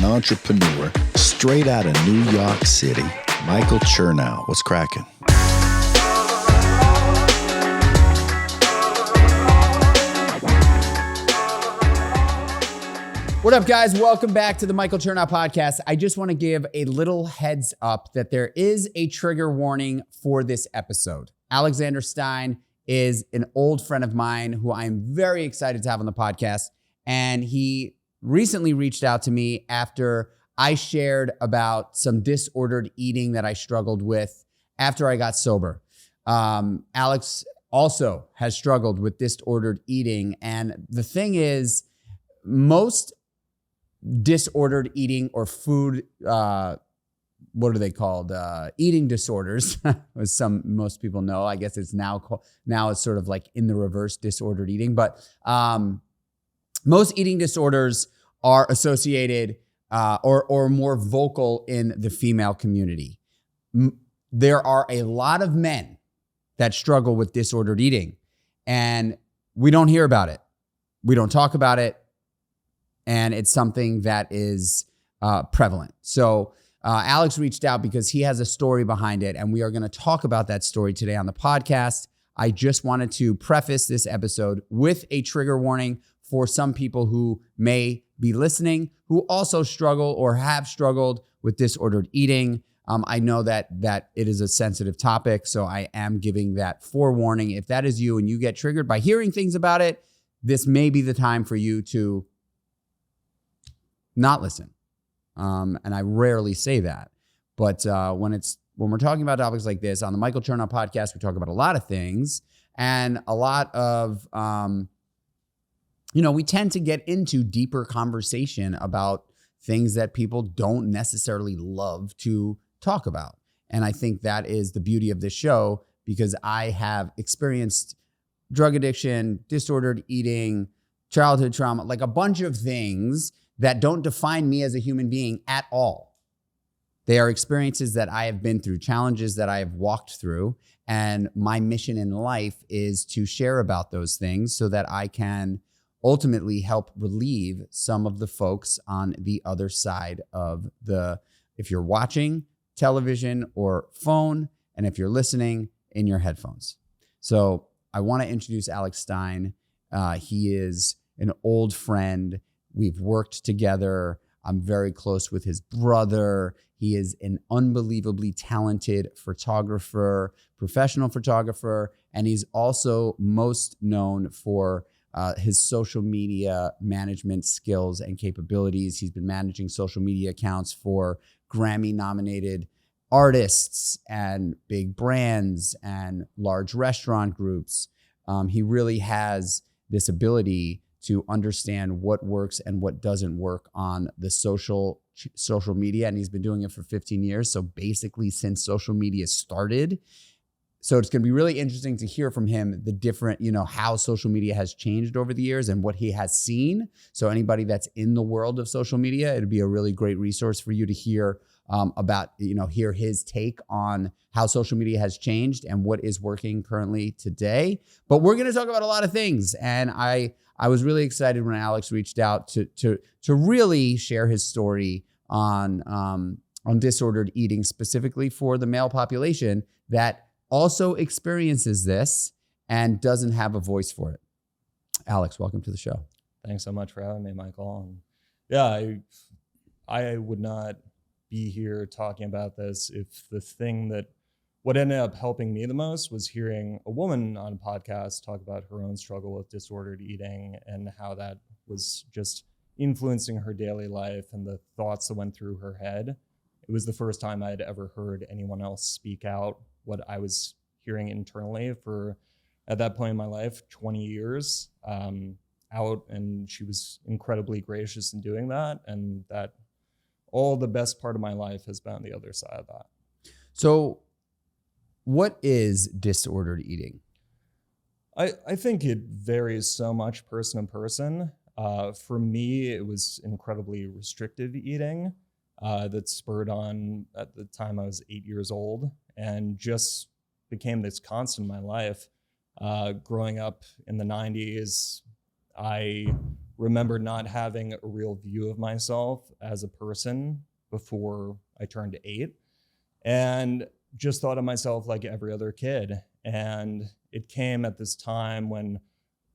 and entrepreneur straight out of New York City, Michael Chernow. What's cracking? What up, guys? Welcome back to the Michael Chernow podcast. I just want to give a little heads up that there is a trigger warning for this episode. Alexander Stein is an old friend of mine who I'm very excited to have on the podcast. And he recently reached out to me after I shared about some disordered eating that I struggled with after I got sober. Alex also has struggled with disordered eating. And the thing is, most disordered eating or food, what are they called? Eating disorders, as most people know. I guess it's now it's sort of like in the reverse, disordered eating. But most eating disorders are associated or more vocal in the female community. There are a lot of men that struggle with disordered eating, and we don't hear about it. We don't talk about it. And it's something that is prevalent. So Alex reached out because he has a story behind it, and we are going to talk about that story today on the podcast. I just wanted to preface this episode with a trigger warning for some people who may be listening, who also struggle or have struggled with disordered eating. I know that it is a sensitive topic, so I am giving that forewarning. If that is you and you get triggered by hearing things about it, this may be the time for you to not listen. And I rarely say that. But when we're talking about topics like this on the Michael Chernow podcast, we talk about a lot of things, and a lot of, we tend to get into deeper conversation about things that people don't necessarily love to talk about. And I think that is the beauty of this show, because I have experienced drug addiction, disordered eating, childhood trauma, like a bunch of things that don't define me as a human being at all. They are experiences that I have been through, challenges that I have walked through. And my mission in life is to share about those things so that I can ultimately help relieve some of the folks on the other side of if you're watching television or phone, and if you're listening in your headphones. So I want to introduce Alex Stein. He is an old friend. We've worked together. I'm very close with his brother. He is an unbelievably talented photographer, professional photographer, and he's also most known for his social media management skills and capabilities. He's been managing social media accounts for Grammy-nominated artists and big brands and large restaurant groups. He really has this ability to understand what works and what doesn't work on the social media. And he's been doing it for 15 years. So basically since social media started. So it's going to be really interesting to hear from him the different, how social media has changed over the years and what he has seen. So anybody that's in the world of social media, it'd be a really great resource for you to hear hear his take on how social media has changed and what is working currently today. But we're going to talk about a lot of things. And I was really excited when Alex reached out to really share his story on disordered eating, specifically for the male population that also experiences this and doesn't have a voice for it. Alex, welcome to the show. Thanks so much for having me, Michael. And yeah, I would not be here talking about this if what ended up helping me the most was hearing a woman on a podcast talk about her own struggle with disordered eating and how that was just influencing her daily life and the thoughts that went through her head. It was the first time I'd ever heard anyone else speak out what I was hearing internally for, at that point in my life, 20 years out. And she was incredibly gracious in doing that. And that all the best part of my life has been on the other side of that. So what is disordered eating? I think it varies so much person to person. For me, it was incredibly restrictive eating that spurred on at the time I was 8 years old and just became this constant in my life. Growing up in the 90s, I remember not having a real view of myself as a person before I turned 8, and just thought of myself like every other kid. And it came at this time when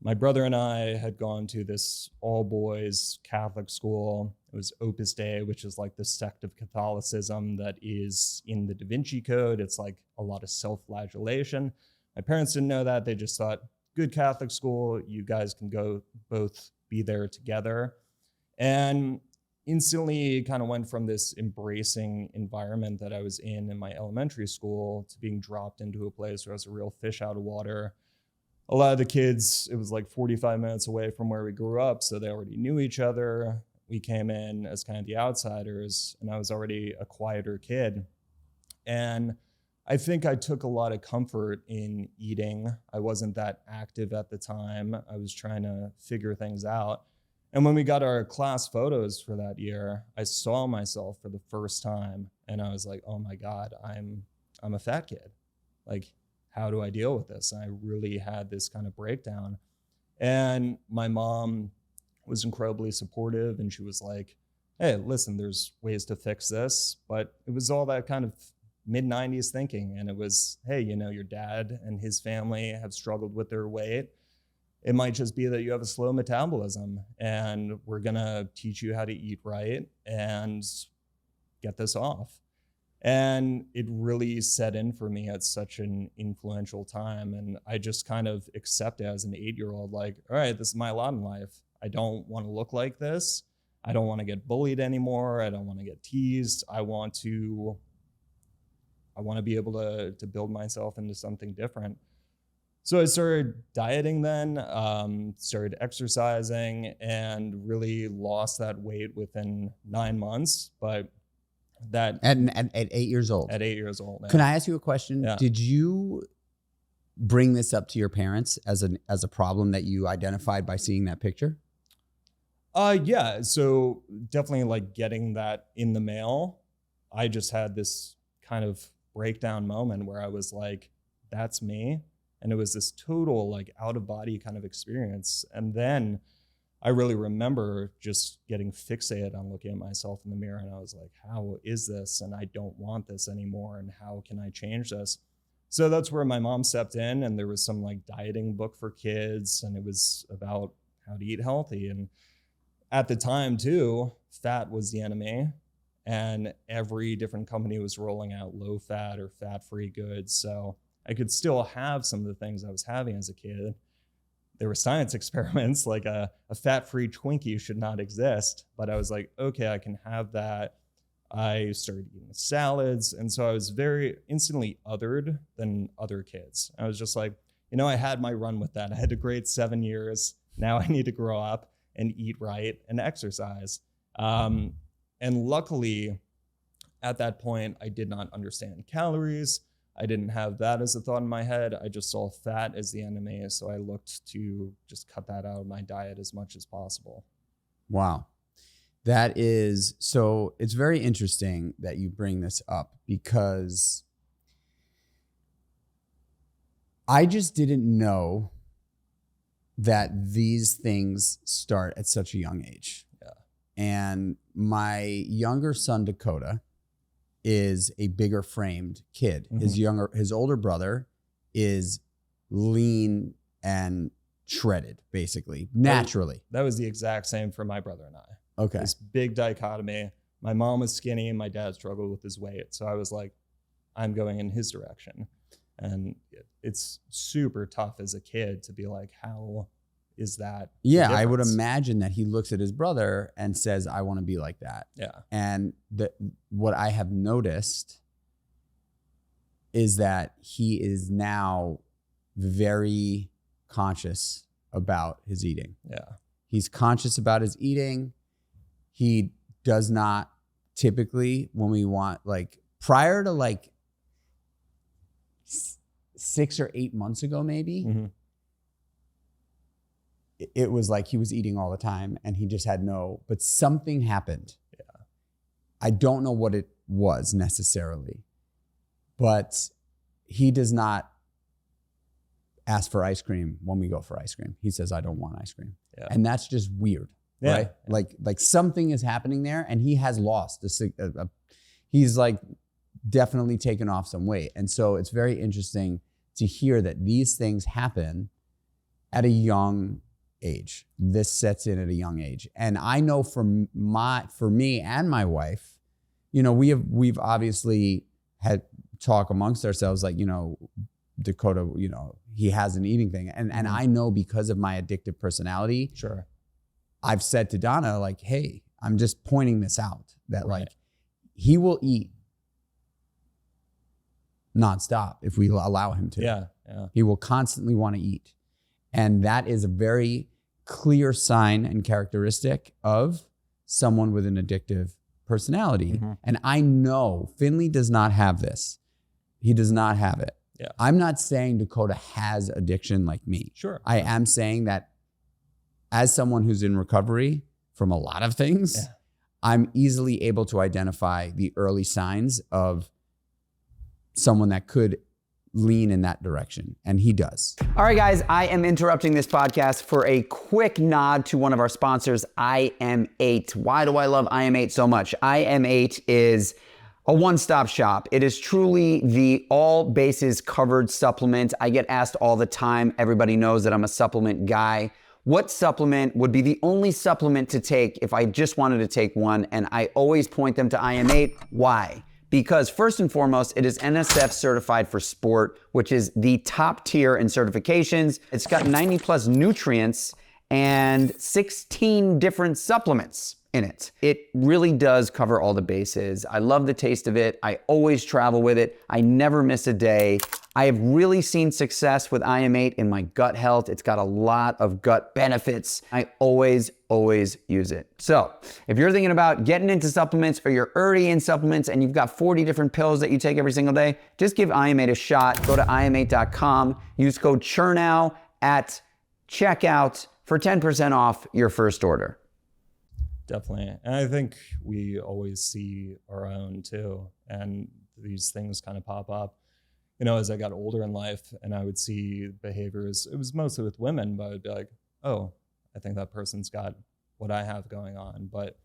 my brother and I had gone to this all-boys Catholic school. It was Opus Dei, which is like the sect of Catholicism that is in the Da Vinci Code. It's like a lot of self-flagellation. My parents didn't know that. They just thought, good Catholic school, you guys can go both be there together. And instantly kind of went from this embracing environment that I was in my elementary school to being dropped into a place where I was a real fish out of water. A lot of the kids, it was like 45 minutes away from where we grew up, so they already knew each other. We came in as kind of the outsiders, and I was already a quieter kid. And I think I took a lot of comfort in eating. I wasn't that active at the time. I was trying to figure things out. And when we got our class photos for that year, I saw myself for the first time, and I was like, oh my God, I'm a fat kid. Like, how do I deal with this? And I really had this kind of breakdown. And my mom was incredibly supportive, and she was like, hey, listen, there's ways to fix this. But it was all that kind of mid-90s thinking. And it was, hey, you know, your dad and his family have struggled with their weight. It might just be that you have a slow metabolism, and we're going to teach you how to eat right and get this off. And it really set in for me at such an influential time. And I just kind of accept it as an 8-year-old, like, all right, this is my lot in life. I don't want to look like this. I don't want to get bullied anymore. I don't want to get teased. I want to be able to build myself into something different. So I started dieting then, started exercising, and really lost that weight within 9 months. But that at 8 years old. At 8 years old. Yeah. Can I ask you a question? Yeah. Did you bring this up to your parents as a problem that you identified by seeing that picture? Yeah. So definitely like getting that in the mail. I just had this kind of breakdown moment where I was like, that's me. And it was this total like out of body kind of experience. And then I really remember just getting fixated on looking at myself in the mirror, and I was like, how is this? And I don't want this anymore. And how can I change this? So that's where my mom stepped in, and there was some like dieting book for kids, and it was about how to eat healthy. And at the time too, fat was the enemy, and every different company was rolling out low fat or fat-free goods. So I could still have some of the things I was having as a kid. There were science experiments like a fat-free Twinkie should not exist, but I was like, okay, I can have that. I started eating salads, and so I was very instantly othered than other kids. I was just like, you know, I had my run with that. I had a great 7 years. Now I need to grow up and eat right and exercise. And luckily, at that point, I did not understand calories. I didn't have that as a thought in my head. I just saw fat as the enemy. So I looked to just cut that out of my diet as much as possible. Wow. That is, so it's very interesting that you bring this up, because I just didn't know that these things start at such a young age. Yeah. And my younger son, Dakota, is a bigger framed kid. Mm-hmm. His older brother is lean and shredded, basically, naturally. That was the exact same for my brother and I. Okay. This big dichotomy. My mom was skinny and my dad struggled with his weight. So I was like, I'm going in his direction. And it's super tough as a kid to be like, how is that? Yeah, I would imagine that he looks at his brother and says, I want to be like that. Yeah. And what I have noticed is that he is now very conscious about his eating. Yeah. He's conscious about his eating. He does not typically, when we want, like prior to like 6 or 8 months ago, maybe, Mm-hmm. it was like he was eating all the time and he just had but something happened. Yeah. I don't know what it was necessarily, but he does not ask for ice cream when we go for ice cream. He says, I don't want ice cream. Yeah. And that's just weird, right? Like something is happening there, and he has lost. He's like definitely taken off some weight. And so it's very interesting to hear that these things happen at a young age. This sets in at a young age. And I know for me and my wife, you know, we've obviously had talk amongst ourselves, like, you know, Dakota, you know, he has an eating thing. And I know because of my addictive personality, Sure, I've said to Donna, like, hey, I'm just pointing this out, that like he will eat nonstop if we allow him to. Yeah. He will constantly want to eat. And that is a very clear sign and characteristic of someone with an addictive personality. And I know Finley does not have this. He does not have it. Yeah. I'm not saying Dakota has addiction like me. Sure. I am saying that as someone who's in recovery from a lot of things, I'm easily able to identify the early signs of someone that could lean in that direction, and he does. All right, guys, I am interrupting this podcast for a quick nod to one of our sponsors, IM8. Why do I love IM8 so much? IM8 is a one-stop shop. It is truly the all bases covered supplement. I get asked all the time. Everybody knows that I'm a supplement guy. What supplement would be the only supplement to take if I just wanted to take one? And I always point them to IM8. Why? Because first and foremost, it is NSF certified for sport, which is the top tier in certifications. It's got 90 plus nutrients and 16 different supplements in it. It really does cover all the bases. I love the taste of it. I always travel with it. I never miss a day. I have really seen success with IM8 in my gut health. It's got a lot of gut benefits. I always use it. So if you're thinking about getting into supplements, or you're already in supplements and you've got 40 different pills that you take every single day, just give IM8 a shot. Go to im8.com, use code Chernow at checkout for 10% off your first order. Definitely. And I think we always see our own too. And these things kind of pop up, you know, as I got older in life, and I would see behaviors. It was mostly with women, but I'd be like, oh, I think that person's got what I have going on. But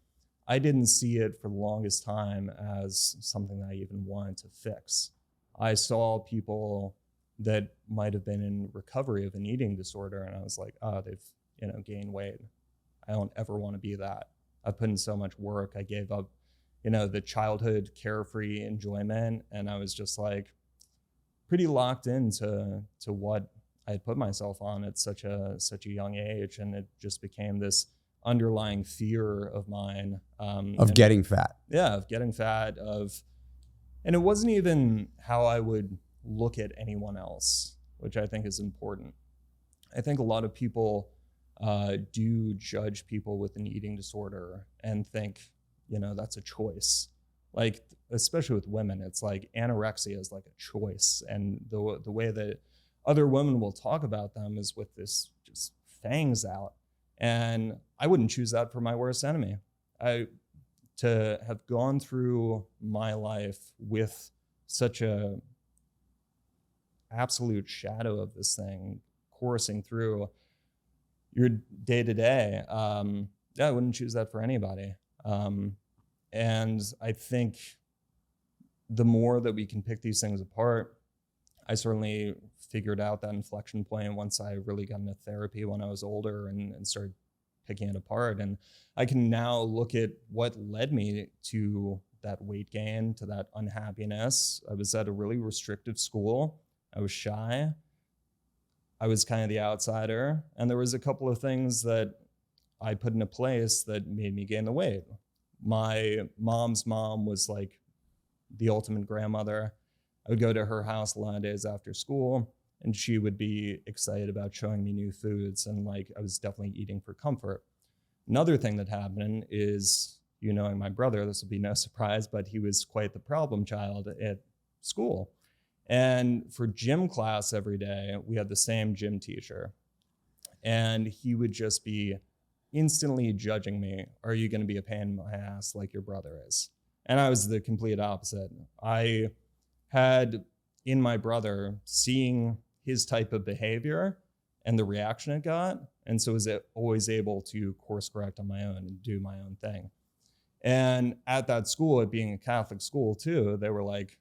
I didn't see it for the longest time as something that I even wanted to fix. I saw people that might have been in recovery of an eating disorder, and I was like, oh, they've, you know, gained weight. I don't ever want to be that. I've put in so much work. I gave up, you know, the childhood carefree enjoyment, and I was just like pretty locked into what I had put myself on at such a young age, and it just became this underlying fear of mine Of getting fat. Yeah, of getting fat. And it wasn't even how I would look at anyone else, which I think is important. I think a lot of people do judge people with an eating disorder and think, you know, that's a choice. Like, especially with women, it's like anorexia is like a choice. And the way that other women will talk about them is with this just fangs out. And I wouldn't choose that for my worst enemy. To have gone through my life with such a absolute shadow of this thing coursing through your day to day, I wouldn't choose that for anybody. And I think the more that we can pick these things apart, I certainly figured out that inflection point once I really got into therapy when I was older and started picking it apart. And I can now look at what led me to that weight gain, to that unhappiness. I was at a really restrictive school. I was shy. I was kind of the outsider. And there was a couple of things that I put into place that made me gain the weight. My mom's mom was like the ultimate grandmother. I would go to her house a lot of days after school, and she would be excited about showing me new foods, and like I was definitely eating for comfort. Another thing that happened is, you knowing my brother, this will be no surprise, but he was quite the problem child at school. And for gym class every day, we had the same gym teacher, and he would just be instantly judging me. Are you going to be a pain in my ass like your brother is? And I was the complete opposite. I had in my brother seeing his type of behavior and the reaction it got. And so was always able to course correct on my own and do my own thing. And at that school, it being a Catholic school too, they were like,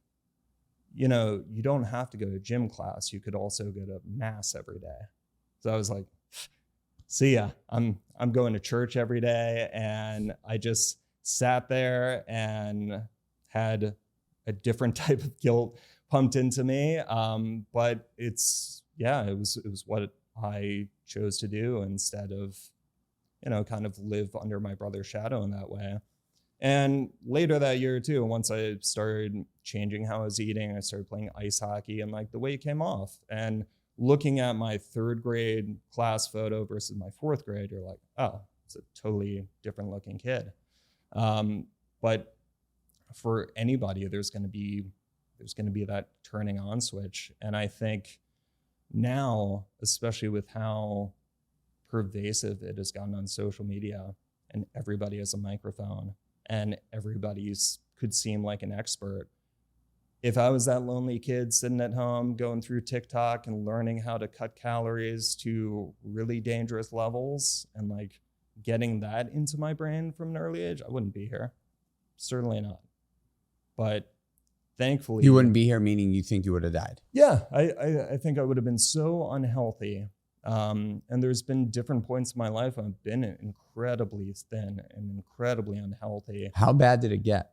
you know, you don't have to go to gym class. You could also go to mass every day. So I was like, see ya. I'm going to church every day. And I just sat there and had a different type of guilt pumped into me. But it was what I chose to do instead of, you know, kind of live under my brother's shadow in that way. And later that year too, once I started changing how I was eating, I started playing ice hockey, and like the weight came off. And looking at my 3rd grade class photo versus my 4th grade, you're like, oh, it's a totally different looking kid. But for anybody, there's going to be that turning on switch. And I think now, especially with how pervasive it has gotten on social media, and everybody has a microphone and everybody could seem like an expert. If I was that lonely kid sitting at home going through TikTok and learning how to cut calories to really dangerous levels and like getting that into my brain from an early age, I wouldn't be here. Certainly not. But thankfully... You wouldn't be here, meaning you think you would have died? Yeah, I think I would have been so unhealthy. And there's been different points in my life I've been incredibly thin and incredibly unhealthy. How bad did it get?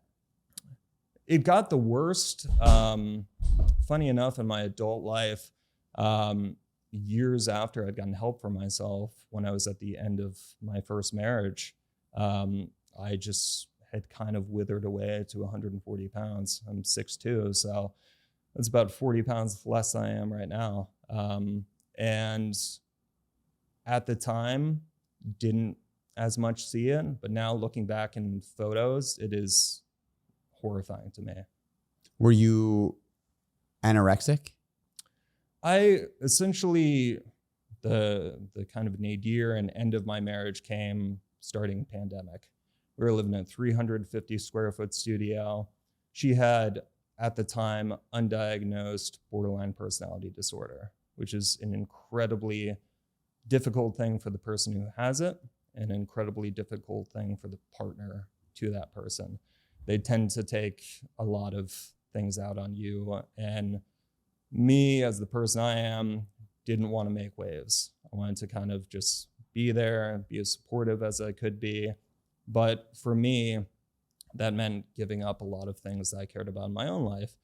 It got the worst, funny enough, in my adult life, years after I'd gotten help for myself when I was at the end of my first marriage. I just had kind of withered away to 140 pounds. I'm 6'2", so that's about 40 pounds less than I am right now. And at the time, didn't as much see it, but now looking back in photos, it is horrifying to me. Were you anorexic? I essentially, the kind of nadir and end of my marriage came starting pandemic. We were living in a 350 square foot studio. She had, at the time, undiagnosed borderline personality disorder, which is an incredibly difficult thing for the person who has it, and an incredibly difficult thing for the partner to that person. They tend to take a lot of things out on you. And me, as the person I am, didn't want to make waves. I wanted to kind of just be there, be as supportive as I could be. But for me, that meant giving up a lot of things that I cared about in my own life.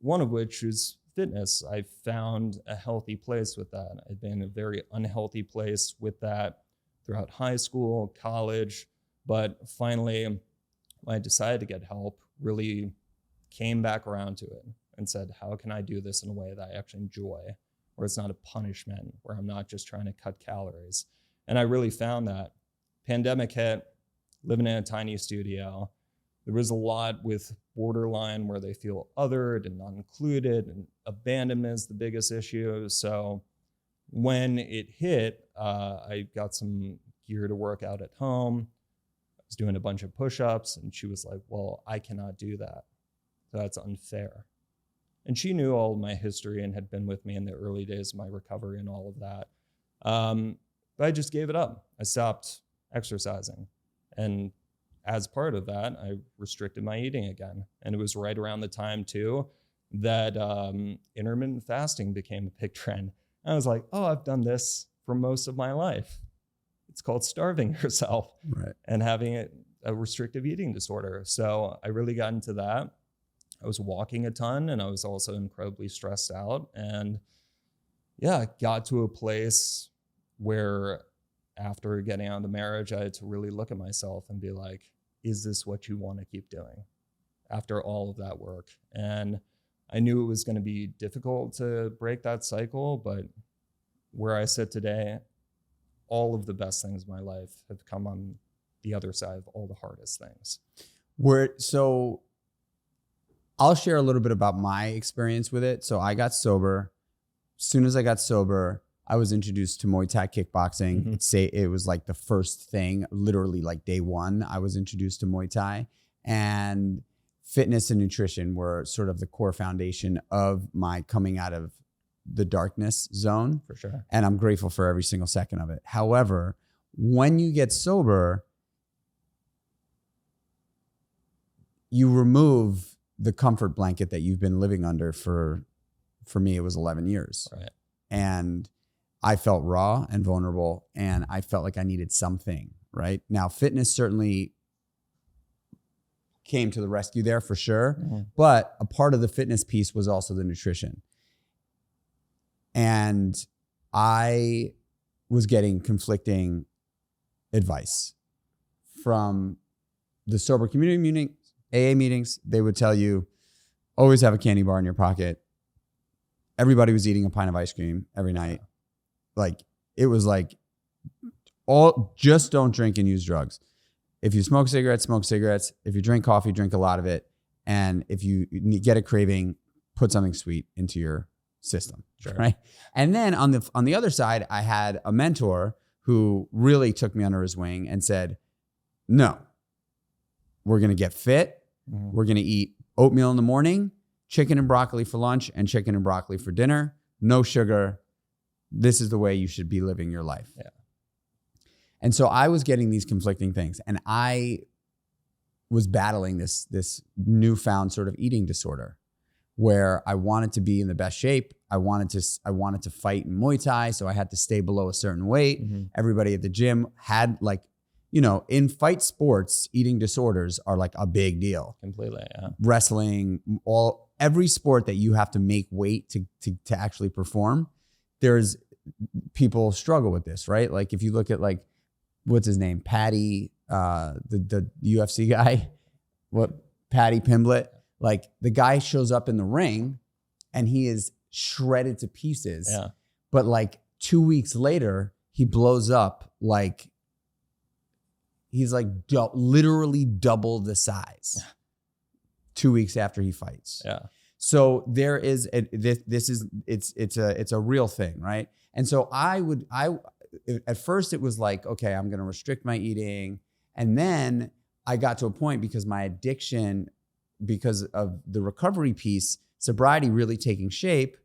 One of which is fitness. I found a healthy place with that. I'd been in a very unhealthy place with that throughout high school, college, but finally, when I decided to get help, really came back around to it and said, how can I do this in a way that I actually enjoy, where it's not a punishment, where I'm not just trying to cut calories? And I really found that. Pandemic hit, living in a tiny studio. There was a lot with borderline where they feel othered and not included, and abandonment is the biggest issue. So when it hit, I got some gear to work out at home. I was doing a bunch of push-ups, and she was like, well, I cannot do that. So that's unfair. And she knew all of my history and had been with me in the early days of my recovery and all of that. But I just gave it up. I stopped exercising. And as part of that, I restricted my eating again. And it was right around the time too that intermittent fasting became a big trend. And I was like, oh, I've done this for most of my life. It's called starving yourself, right, and having a restrictive eating disorder. So I really got into that. I was walking a ton, and I was also incredibly stressed out. And yeah, got to a place where after getting out of the marriage, I had to really look at myself and be like, is this what you want to keep doing after all of that work? And I knew it was going to be difficult to break that cycle, but where I sit today, all of the best things in my life have come on the other side of all the hardest things. So I'll share a little bit about my experience with it. So I got sober. As soon as I got sober, I was introduced to Muay Thai kickboxing. Mm-hmm. It was like the first thing, literally like day one, I was introduced to Muay Thai. And fitness and nutrition were sort of the core foundation of my coming out of the darkness zone. For sure. And I'm grateful for every single second of it. However, when you get sober, you remove the comfort blanket that you've been living under for me, it was 11 years. Right. And I felt raw and vulnerable, and I felt like I needed something, right? Now, fitness certainly came to the rescue there for sure. Mm-hmm. But a part of the fitness piece was also the nutrition. And I was getting conflicting advice from the sober community meeting, AA meetings. They would tell you, always have a candy bar in your pocket. Everybody was eating a pint of ice cream every night. Like, it was like, just don't drink and use drugs. If you smoke cigarettes, smoke cigarettes. If you drink coffee, drink a lot of it. And if you get a craving, put something sweet into your system, Sure. right? And then on the other side, I had a mentor who really took me under his wing and said, no, we're going to get fit. Mm-hmm. We're going to eat oatmeal in the morning, chicken and broccoli for lunch, and chicken and broccoli for dinner. No sugar. This is the way you should be living your life. Yeah. And so I was getting these conflicting things, and I was battling this newfound sort of eating disorder where I wanted to be in the best shape. I wanted to fight in Muay Thai, so I had to stay below a certain weight. Mm-hmm. Everybody at the gym had, like, you know, in fight sports, eating disorders are like a big deal. Completely, yeah. Wrestling, every sport that you have to make weight to actually perform, there's people struggle with this, right? Like, if you look at, like, what's his name? Patty, the UFC guy, Patty Pimblett. Like, the guy shows up in the ring and he is shredded to pieces. Yeah. But like 2 weeks later, he blows up. Like, he's like literally double the size 2 weeks after he fights. Yeah. So there is it's a real thing, right? And so at first it was like, okay, I'm going to restrict my eating. And then I got to a point, because my addiction, because of the recovery piece, sobriety really taking shape,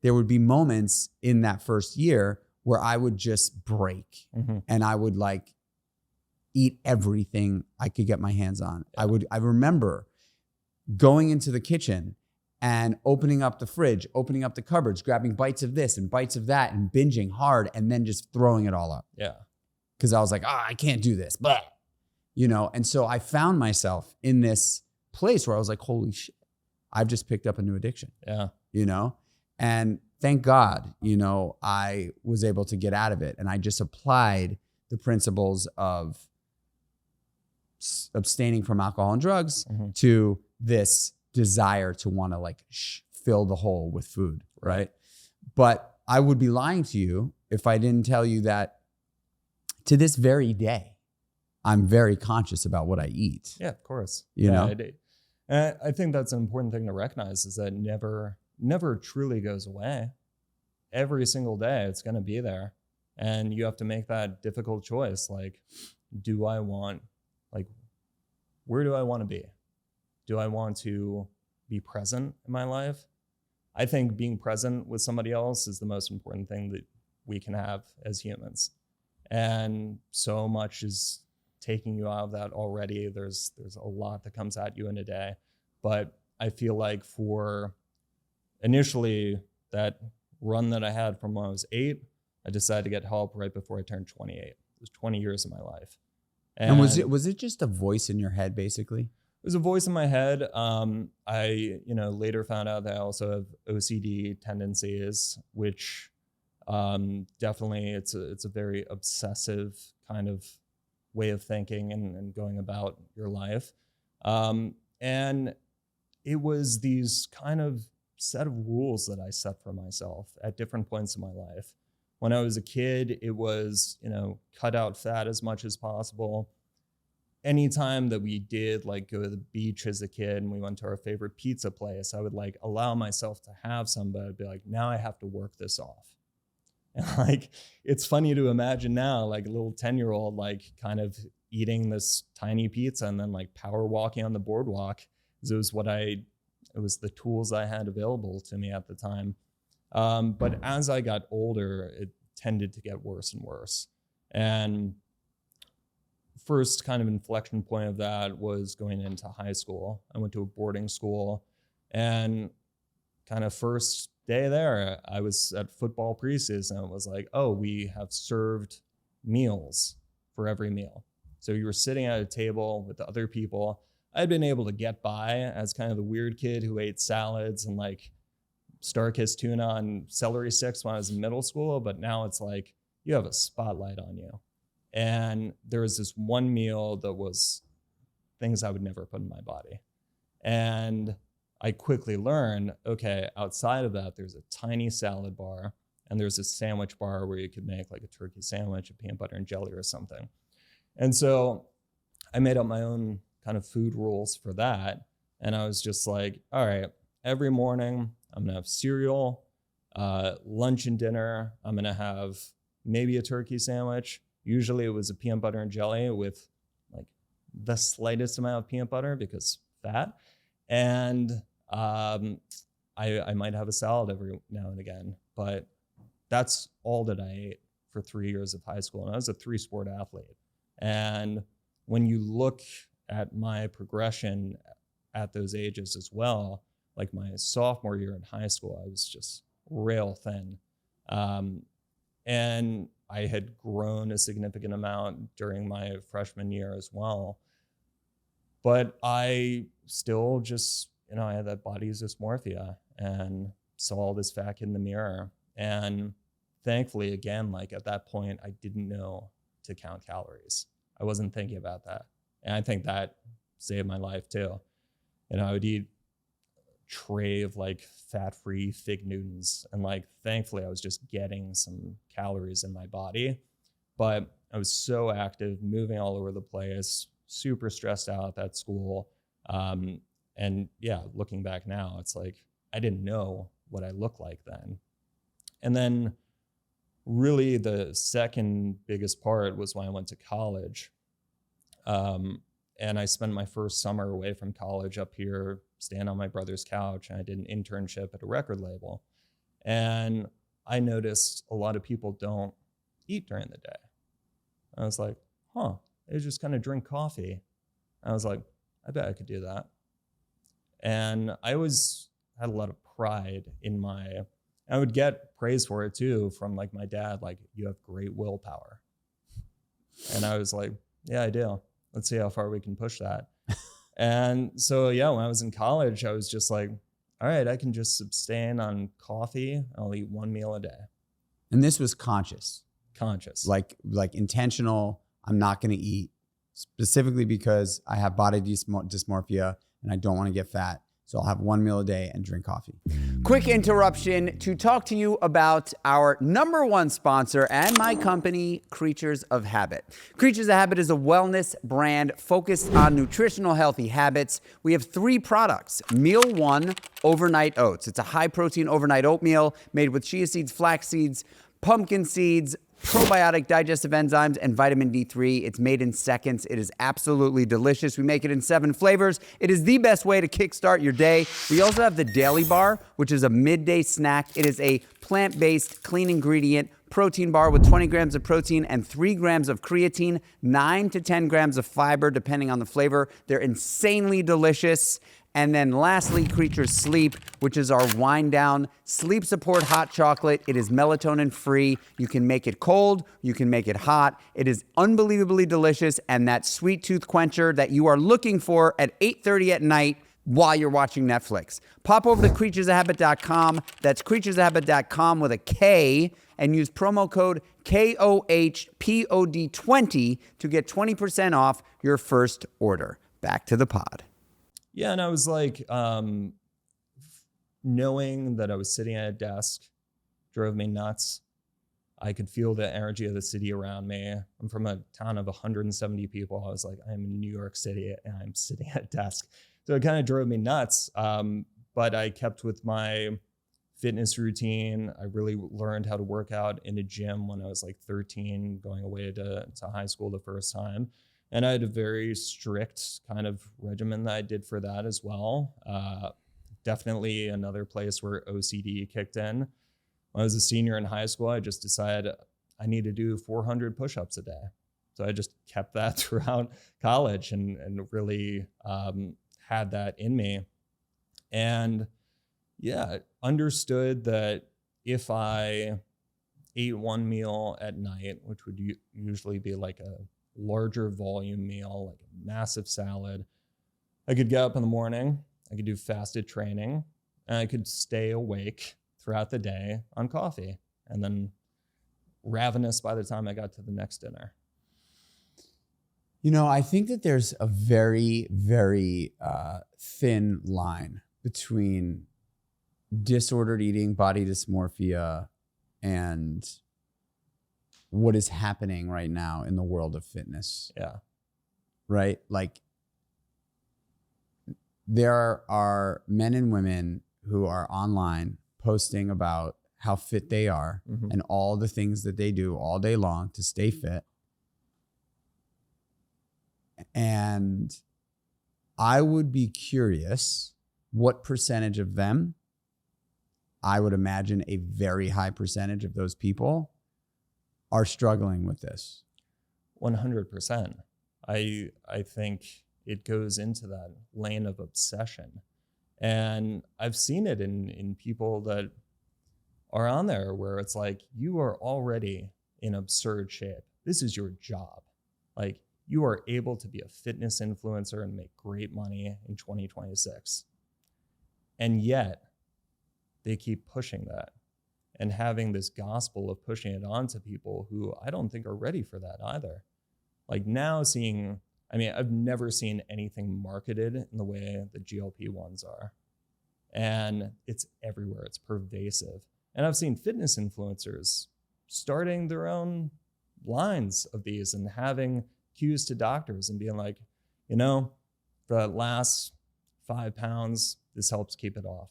there would be moments in that first year where I would just break. Mm-hmm. And I would, like, eat everything I could get my hands on. Yeah. I remember going into the kitchen and opening up the fridge, opening up the cupboards, grabbing bites of this and bites of that and binging hard, and then just throwing it all up. Yeah. Because I was like, I can't do this. But, you know, and so I found myself in this place where I was like, holy shit, I've just picked up a new addiction. Yeah. You know? And thank God, you know, I was able to get out of it. And I just applied the principles of abstaining from alcohol and drugs Mm-hmm. to this desire to want to, like, fill the hole with food, right? But I would be lying to you if I didn't tell you that to this very day, I'm very conscious about what I eat. Yeah, of course. You know? I think that's an important thing to recognize, is that never truly goes away. Every single day it's going to be there. And you have to make that difficult choice. Like, where do I want to be? Do I want to be present in my life? I think being present with somebody else is the most important thing that we can have as humans. And so much is taking you out of that already. There's a lot that comes at you in a day. But I feel like for initially that run that I had from when I was 8, I decided to get help right before I turned 28. It was 20 years of my life. And was it just a voice in your head, basically? It was a voice in my head. I later found out that I also have OCD tendencies, which definitely it's a very obsessive kind of way of thinking and going about your life. And it was these kind of set of rules that I set for myself at different points in my life. When I was a kid, it was, cut out fat as much as possible. Anytime that we did, like, go to the beach as a kid and we went to our favorite pizza place, I would, like, allow myself to have some, but I'd be like, now I have to work this off. And, like, it's funny to imagine now, like, a little 10-year-old, like, kind of eating this tiny pizza and then, like, power walking on the boardwalk. It was the tools I had available to me at the time. But as I got older, it tended to get worse and worse. And first kind of inflection point of that was going into high school. I went to a boarding school, and kind of first day there, I was at football preseason, and it was like, oh, we have served meals for every meal. So you were sitting at a table with other people. I'd been able to get by as kind of the weird kid who ate salads and like Starkist tuna and celery sticks when I was in middle school, but now it's like you have a spotlight on you. And there was this one meal that was things I would never put in my body. And I quickly learned, okay, outside of that, there's a tiny salad bar, and there's a sandwich bar where you could make like a turkey sandwich, a peanut butter and jelly or something. And so I made up my own kind of food rules for that. And I was just like, all right, every morning I'm gonna have cereal, lunch and dinner, I'm gonna have maybe a turkey sandwich. Usually it was a peanut butter and jelly with like the slightest amount of peanut butter because fat. And I might have a salad every now and again, but that's all that I ate for 3 years of high school. And I was a 3-sport athlete. And when you look at my progression at those ages as well, like my sophomore year in high school, I was just rail thin. And I had grown a significant amount during my freshman year as well. But I still just, I had that body dysmorphia and saw all this fat kid in the mirror. And thankfully, again, like at that point, I didn't know to count calories. I wasn't thinking about that. And I think that saved my life too. I would eat a tray of like fat-free Fig Newtons. And like, thankfully, I was just getting some calories in my body. But I was so active, moving all over the place, super stressed out at school. And yeah, looking back now, it's like, I didn't know what I looked like then. And then really the second biggest part was when I went to college. And I spent my first summer away from college up here, staying on my brother's couch, and I did an internship at a record label. And I noticed a lot of people don't eat during the day. I was like, they just kind of drink coffee. I was like, I bet I could do that. And I always had a lot of pride in I would get praise for it too from like my dad, like, you have great willpower. And I was like, yeah, I do. Let's see how far we can push that. And so, yeah, when I was in college, I was just like, all right, I can just abstain on coffee. I'll eat one meal a day. And this was conscious. Conscious. Like intentional. I'm not going to eat specifically because I have body dysmorphia and I don't want to get fat. So I'll have one meal a day and drink coffee. Quick interruption to talk to you about our number one sponsor and my company, Creatures of Habit. Creatures of Habit is a wellness brand focused on nutritional healthy habits. We have 3 products. Meal 1, overnight oats. It's a high protein overnight oatmeal made with chia seeds, flax seeds, pumpkin seeds, probiotic digestive enzymes, and vitamin D3. It's made in seconds. It is absolutely delicious. We make it in 7 flavors. It is the best way to kickstart your day. We also have the Daily Bar, which is a midday snack. It is a plant-based, clean ingredient protein bar with 20 grams of protein and 3 grams of creatine, 9 to 10 grams of fiber, depending on the flavor. They're insanely delicious. And then lastly, Creatures Sleep, which is our wind down sleep support hot chocolate. It is melatonin free. You can make it cold. You can make it hot. It is unbelievably delicious. And that sweet tooth quencher that you are looking for at 8:30 at night while you're watching Netflix. Pop over to creaturesofhabit.com. That's creaturesofhabit.com with a K, and use promo code KOHPOD20 to get 20% off your first order. Back to the pod. Yeah, and I was like, knowing that I was sitting at a desk drove me nuts. I could feel the energy of the city around me. I'm from a town of 170 people. I was like, I'm in New York City and I'm sitting at a desk. So it kind of drove me nuts. But I kept with my fitness routine. I really learned how to work out in a gym when I was like 13, going away to high school the first time. And I had a very strict kind of regimen that I did for that as well. Definitely another place where OCD kicked in. when I was a senior in high school, I just decided I need to do 400 push-ups a day. So I just kept that throughout college and really had that in me. And yeah, understood that if I ate one meal at night, which would usually be like a larger volume meal, like a massive salad, I could get up in the morning, I could do fasted training, and I could stay awake throughout the day on coffee, and then ravenous by the time I got to the next dinner. I think that there's a very, very thin line between disordered eating, body dysmorphia, and what is happening right now in the world of fitness. Yeah. Right? Like, there are men and women who are online posting about how fit they are and all the things that they do all day long to stay fit. And I would be curious what percentage of them, I would imagine a very high percentage of those people are struggling with this. 100%. I think it goes into that lane of obsession. And I've seen it in people that are on there where it's like, you are already in absurd shape. This is your job. Like, you are able to be a fitness influencer and make great money in 2026. And yet they keep pushing that and having this gospel of pushing it on to people who I don't think are ready for that either. Like, now I've never seen anything marketed in the way the GLP-1s are. And it's everywhere. It's pervasive. And I've seen fitness influencers starting their own lines of these and having cues to doctors and being like, the last 5 pounds, this helps keep it off.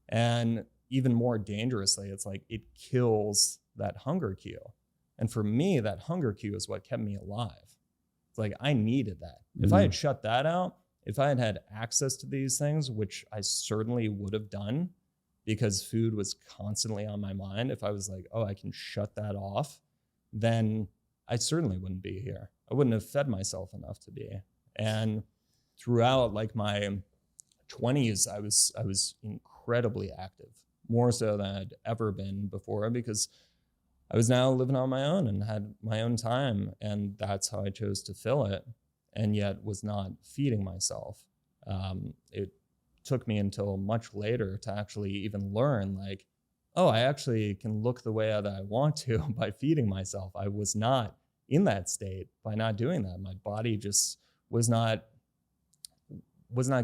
And even more dangerously, it's like it kills that hunger cue. And for me, that hunger cue is what kept me alive. It's like I needed that. If I had shut that out, if I had had access to these things, which I certainly would have done because food was constantly on my mind, if I was like, oh, I can shut that off, then I certainly wouldn't be here. I wouldn't have fed myself enough to be. And throughout like my 20s, I was incredibly active, more so than I'd ever been before, because I was now living on my own and had my own time, and that's how I chose to fill it, and yet was not feeding myself. It took me until much later to actually even learn, like, oh, I actually can look the way that I want to by feeding myself. I was not in that state by not doing that. My body just was not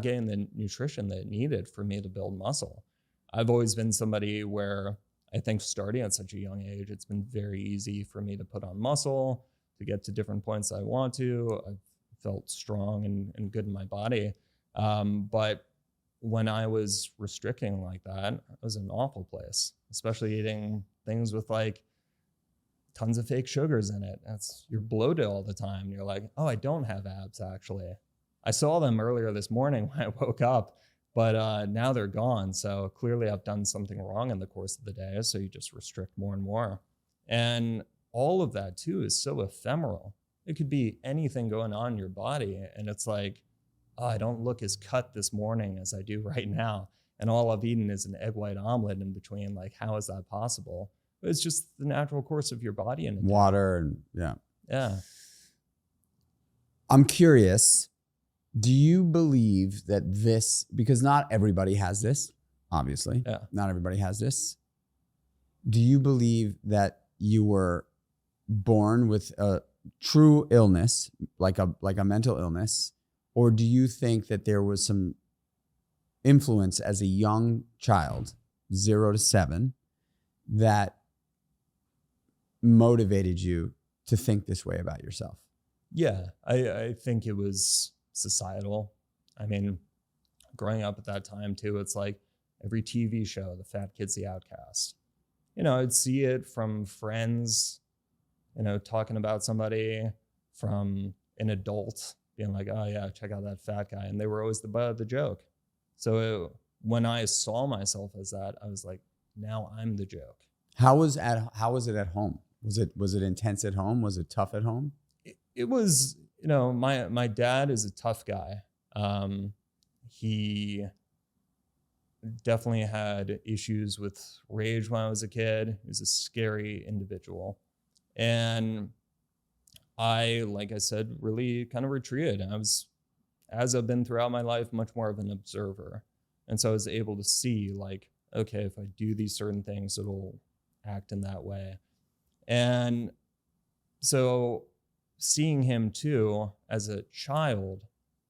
getting the nutrition that it needed for me to build muscle. I've always been somebody where I think starting at such a young age, it's been very easy for me to put on muscle, to get to different points I want to. I've felt strong and good in my body. But when I was restricting like that, it was an awful place, especially eating things with like tons of fake sugars in it. You're bloated all the time. You're like, oh, I don't have abs actually. I saw them earlier this morning when I woke up, but now they're gone. So clearly I've done something wrong in the course of the day. So you just restrict more and more. And all of that too is so ephemeral. It could be anything going on in your body. And it's like, oh, I don't look as cut this morning as I do right now. And all I've eaten is an egg white omelet in between. Like, how is that possible? But it's just the natural course of your body. And water and Yeah. I'm curious, do you believe that this, because not everybody has this, obviously. Yeah. Not everybody has this. Do you believe that you were born with a true illness, like a mental illness? Or do you think that there was some influence as a young child, 0 to 7, that motivated you to think this way about yourself? Yeah, I think it was societal. I mean, growing up at that time too, it's like every TV show, the fat kid's the outcast. I'd see it from friends, talking about somebody, from an adult being like, oh yeah, check out that fat guy. And they were always the butt of the joke. So when I saw myself as that, I was like, now I'm the joke. How was it at home? Was it intense at home? Was it tough at home? It was, my dad is a tough guy. He definitely had issues with rage when I was a kid. He was a scary individual. And I, like I said, really kind of retreated. I was, as I've been throughout my life, much more of an observer. And so I was able to see, like, okay, if I do these certain things, it'll act in that way. And so seeing him too as a child,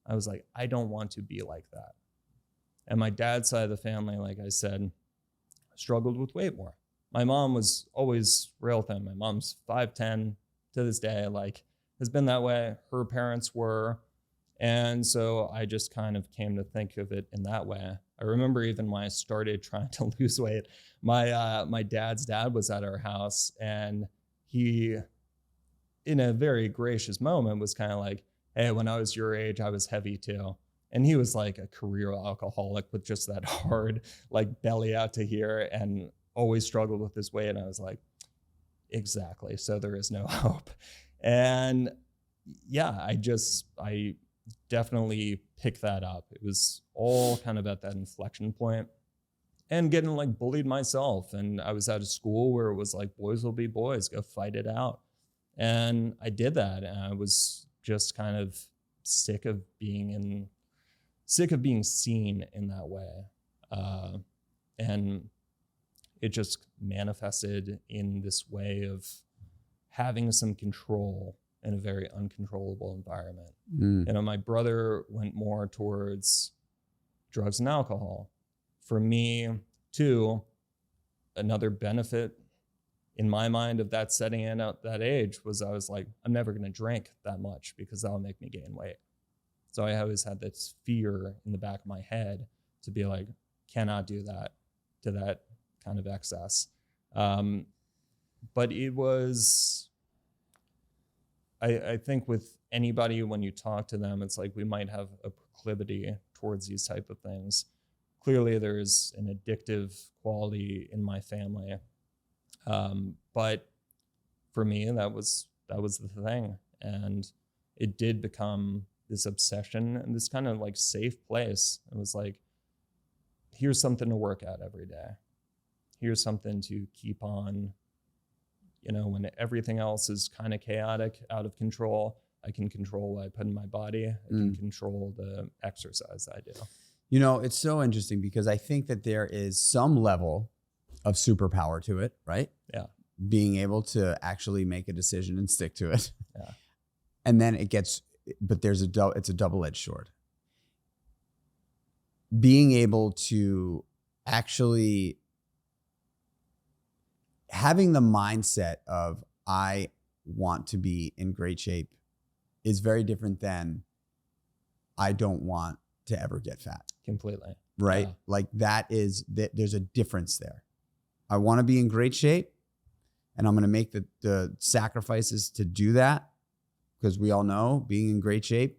I was like, I don't want to be like that. And my dad's side of the family, like I said, struggled with weight more. My mom was always rail thin. My mom's 5'10" to this day, like, has been that way. Her parents were. And so I just kind of came to think of it in that way. I remember even when I started trying to lose weight, my dad's dad was at our house, and he, in a very gracious moment, was kind of like, hey, when I was your age, I was heavy too. And he was like a career alcoholic with just that hard, like, belly out to here, and always struggled with his weight. And I was like, exactly. So there is no hope. And yeah, I definitely picked that up. It was all kind of at that inflection point, and getting, like, bullied myself. And I was at a school where it was like, boys will be boys, go fight it out. And I did that. And I was just kind of sick of being seen in that way. And it just manifested in this way of having some control in a very uncontrollable environment. My brother went more towards drugs and alcohol. For me, too, another benefit in my mind of that setting in at that age was I was like, I'm never going to drink that much because that'll make me gain weight. So I always had this fear in the back of my head to be like, cannot do that to that kind of excess. But it was, I think with anybody, when you talk to them, it's like we might have a proclivity towards these type of things. Clearly, there's an addictive quality in my family. But for me, that was the thing. And it did become this obsession and this kind of like safe place. It was like, here's something to work at every day. Here's something to keep on, when everything else is kind of chaotic, out of control, I can control what I put in my body. I can control the exercise I do. It's so interesting because I think that there is some level of superpower to it, right? Yeah. Being able to actually make a decision and stick to it. Yeah. And then it's a double-edged sword. Being able to actually having the mindset of I want to be in great shape is very different than I don't want to ever get fat. Completely. Right? Yeah. Like there's a difference there. I want to be in great shape, and I'm going to make the sacrifices to do that, because we all know being in great shape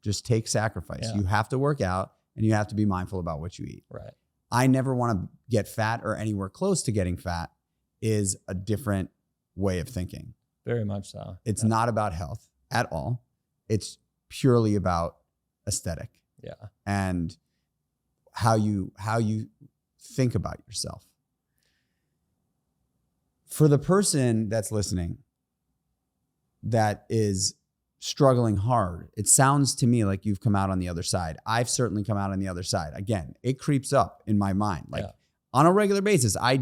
just takes sacrifice. Yeah. You have to work out, and you have to be mindful about what you eat. Right. I never want to get fat or anywhere close to getting fat is a different way of thinking. Very much so. It's not about health at all. It's purely about aesthetic. Yeah. And how you think about yourself. For the person that's listening that is struggling hard, it sounds to me like you've come out on the other side. I've certainly come out on the other side. Again, it creeps up in my mind. Like on a regular basis, I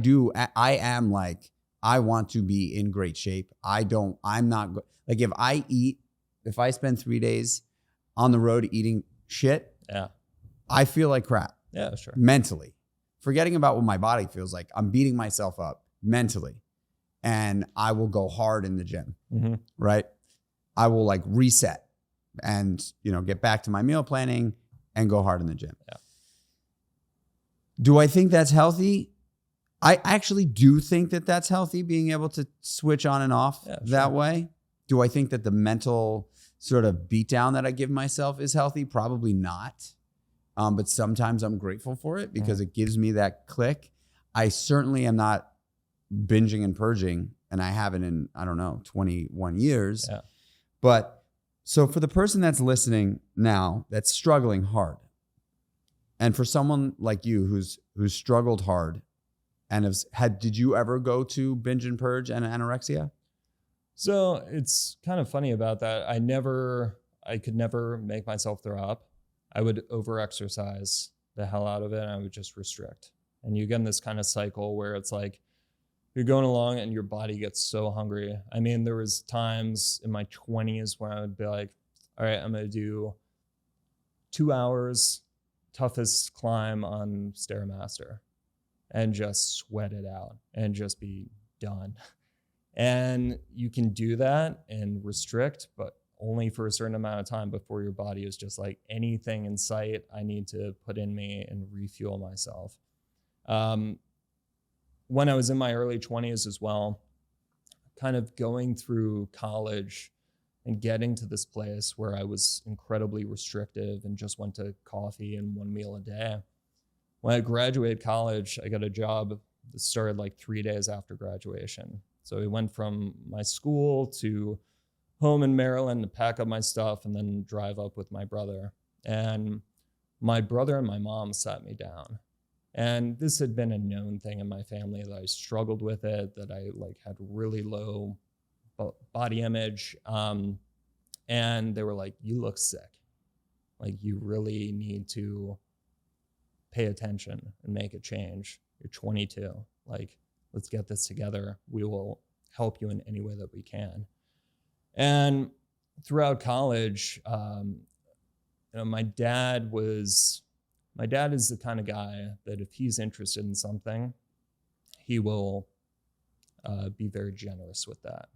am like, I want to be in great shape. I'm not like, if I spend 3 days on the road eating shit, I feel like crap. Yeah, sure. Mentally, forgetting about what my body feels like. I'm beating myself up mentally, and I will go hard in the gym, right? I will like reset and, get back to my meal planning and go hard in the gym. Yeah. Do I think that's healthy? I actually do think that that's healthy, being able to switch on and off that way. Do I think that the mental sort of beatdown that I give myself is healthy? Probably not. But sometimes I'm grateful for it because it gives me that click. I certainly am not binging and purging, and I haven't in, I don't know, 21 years. Yeah. But so for the person that's listening now, that's struggling hard, and for someone like you who's struggled hard and did you ever go to binge and purge and anorexia? So it's kind of funny about that. I could never make myself throw up. I would over-exercise the hell out of it, and I would just restrict. And you get in this kind of cycle where it's like you're going along and your body gets so hungry. I mean, there was times in my 20s where I would be like, all right, I'm going to do 2 hours toughest climb on Stairmaster and just sweat it out and just be done. And you can do that and restrict, but only for a certain amount of time before your body is just like, anything in sight, I need to put in me and refuel myself. When I was in my early 20s as well, kind of going through college and getting to this place where I was incredibly restrictive and just went to coffee and 1 meal a day. When I graduated college, I got a job that started like 3 days after graduation. So we went from my school to home in Maryland to pack up my stuff and then drive up with my brother. And my brother and my mom sat me down. And this had been a known thing in my family, that I struggled with it, that I like had really low body image. And they were like, you look sick. Like, you really need to pay attention and make a change. You're 22. Like, let's get this together. We will help you in any way that we can. And throughout college, my dad is the kind of guy that if he's interested in something, he will be very generous with that.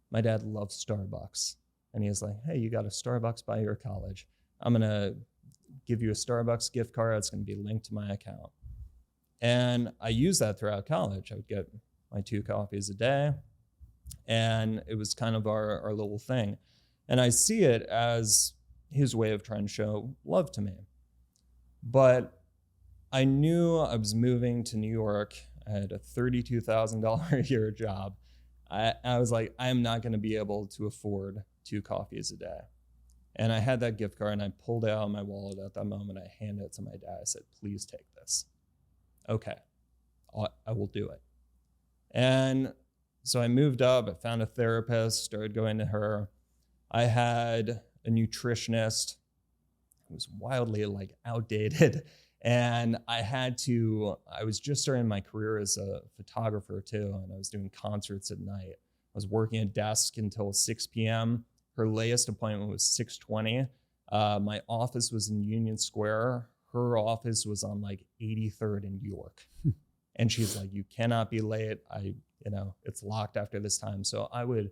My dad loves Starbucks, and he's like, hey, you got a Starbucks by your college. I'm going to give you a Starbucks gift card. It's going to be linked to my account. And I used that throughout college. I would get my 2 coffees a day, and it was kind of our little thing. And I see it as his way of trying to show love to me. But I knew I was moving to New York. I had a $32,000 a year job. I was like, I am not going to be able to afford 2 coffees a day. And I had that gift card, and I pulled it out of my wallet at that moment. I handed it to my dad. I said, please take this. Okay, I will do it. And so I moved up. I found a therapist, started going to her. I had a nutritionist who was wildly like outdated. And I was just starting my career as a photographer too. And I was doing concerts at night. I was working a desk until 6 p.m. Her latest appointment was 6:20. My office was in Union Square. Her office was on like 83rd in York. And she's like, you cannot be late. It's locked after this time. So I would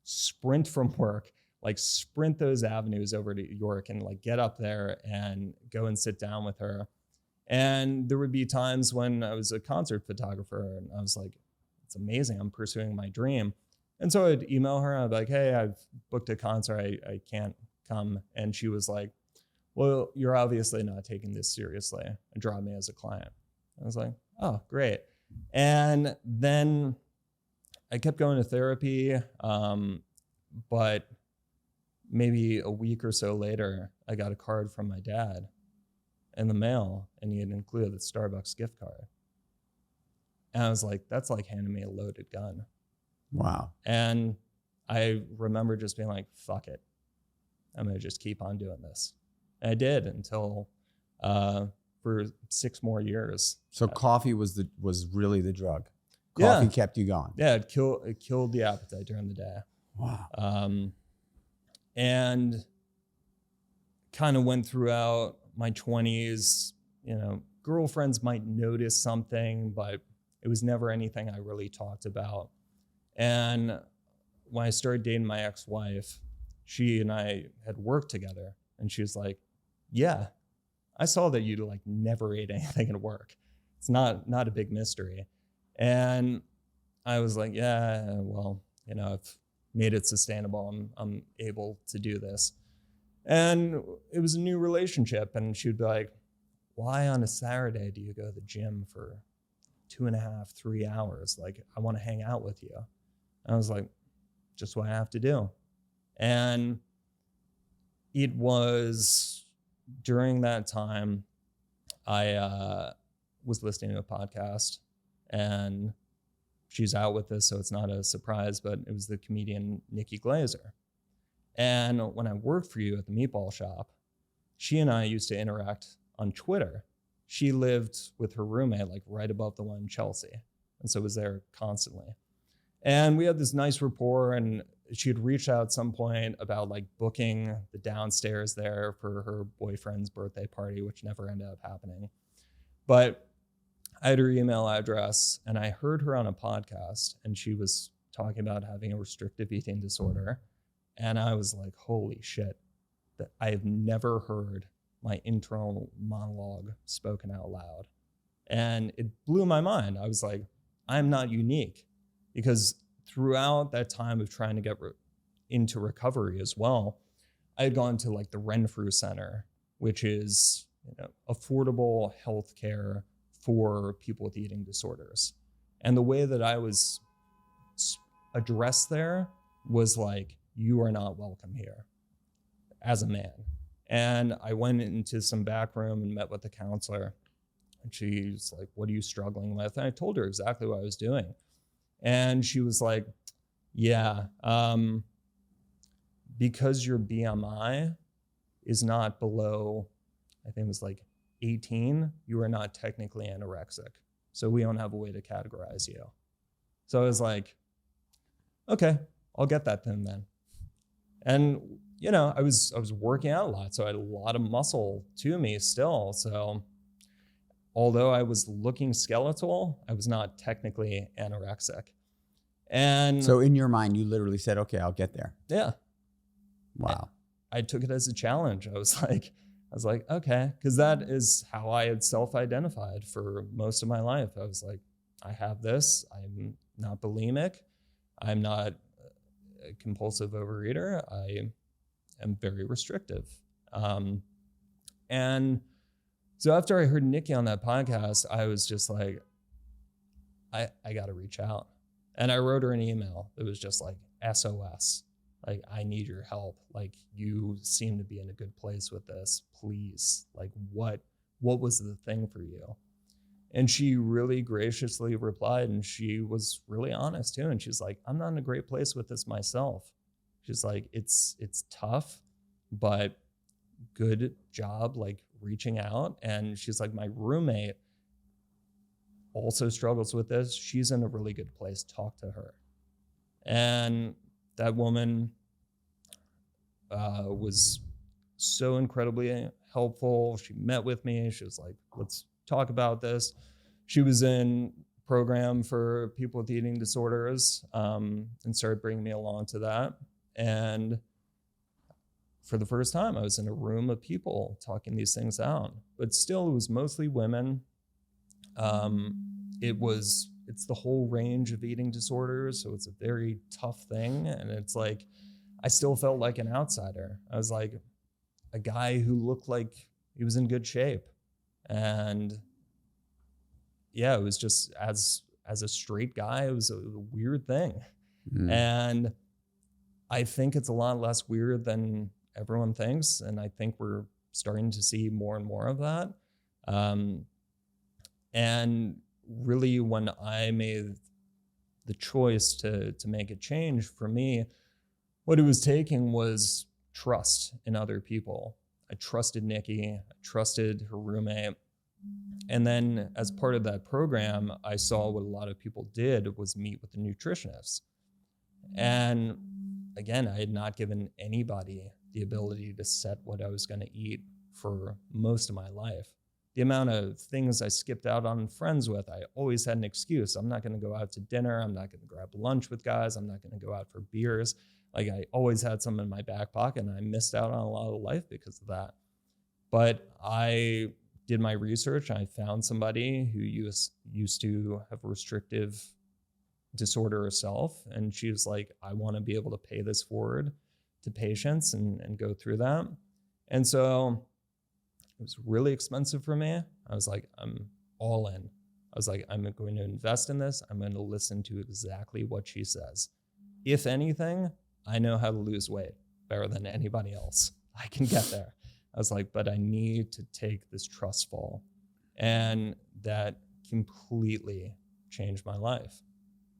sprint from work, like sprint those avenues over to York and like get up there and go and sit down with her. And there would be times when I was a concert photographer and I was like, it's amazing. I'm pursuing my dream. And so I'd email her. I'd be like, hey, I've booked a concert. I can't come. And she was like, well, you're obviously not taking this seriously, and drop me as a client. I was like, oh, great. And then I kept going to therapy. But maybe a week or so later, I got a card from my dad in the mail, and he had included the Starbucks gift card. And I was like, that's like handing me a loaded gun. Wow. And I remember just being like, fuck it. I'm going to just keep on doing this. And I did until for 6 more years. So coffee was really the drug. Coffee kept you going. Yeah, it killed the appetite during the day. Wow. And kind of went throughout my 20s, girlfriends might notice something, but it was never anything I really talked about. And when I started dating my ex-wife, she and I had worked together, and she was like, yeah, I saw that you like never ate anything at work. It's not a big mystery. And I was like, yeah, well, I've made it sustainable. I'm able to do this. And it was a new relationship. And she'd be like, why on a Saturday do you go to the gym for 2.5, 3 hours. Like, I want to hang out with you. And I was like, just what I have to do. And it was during that time, I was listening to a podcast, and she's out with this, so it's not a surprise, but it was the comedian Nikki Glaser. And when I worked for you at the meatball shop, she and I used to interact on Twitter. She lived with her roommate like right above the one in Chelsea, and so was there constantly. And we had this nice rapport, and she had reached out at some point about like booking the downstairs there for her boyfriend's birthday party, which never ended up happening. But I had her email address, and I heard her on a podcast, and she was talking about having a restrictive eating disorder. And I was like, holy shit, that I have never heard my internal monologue spoken out loud. And it blew my mind. I was like, I'm not unique, because throughout that time of trying to get into recovery as well, I had gone to like the Renfrew Center, which is, you know, affordable healthcare for people with eating disorders. And the way that I was addressed there was like, you are not welcome here as a man. And I went into some back room and met with the counselor, and she's like, what are you struggling with? And I told her exactly what I was doing. And she was like, yeah, because your BMI is not below, I think it was like 18, you are not technically anorexic. So we don't have a way to categorize you. So I was like, okay, I'll get that then. And, you know, I was working out a lot, so I had a lot of muscle to me still. So although I was looking skeletal, I was not technically anorexic. And so in your mind, you literally said, okay, I'll get there. Yeah. Wow. I took it as a challenge. I was like, okay, because that is how I had self-identified for most of my life. I was like, I have this. I'm not bulimic. I'm not a compulsive overeater. I am very restrictive. And so after I heard Nikki on that podcast, I was just like, I got to reach out. And I wrote her an email that was just like, SOS. Like, I need your help. Like, you seem to be in a good place with this. Please, like, what was the thing for you? And she really graciously replied, and she was really honest too. And she's like, I'm not in a great place with this myself. She's like, it's tough, but good job, like, reaching out. And she's like, my roommate also struggles with this. She's in a really good place. Talk to her. And that woman was so incredibly helpful. She met with me. She was like, let's talk about this. She was in program for people with eating disorders, and started bringing me along to that. And for the first time, I was in a room of people talking these things out. But still, it was mostly women. It's the whole range of eating disorders, so it's a very tough thing. And it's like, I still felt like an outsider. I was like a guy who looked like he was in good shape. And yeah, it was just, as a straight guy, it was a weird thing. Mm. And I think it's a lot less weird than everyone thinks. And I think we're starting to see more and more of that. And really, when I made the choice to make a change, for me, what it was taking was trust in other people. I trusted Nikki, I trusted her roommate. And then as part of that program, I saw what a lot of people did was meet with the nutritionist. And again, I had not given anybody the ability to set what I was going to eat for most of my life. The amount of things I skipped out on friends with, I always had an excuse. I'm not going to go out to dinner. I'm not going to grab lunch with guys. I'm not going to go out for beers. Like, I always had some in my back pocket, and I missed out on a lot of life because of that. But I did my research. I found somebody who used to have a restrictive disorder herself. And she was like, I want to be able to pay this forward to patients and go through that. And so it was really expensive for me. I was like, I'm all in. I was like, I'm going to invest in this. I'm going to listen to exactly what she says. If anything, I know how to lose weight better than anybody else. I can get there. I was like, but I need to take this trust fall. And that completely changed my life.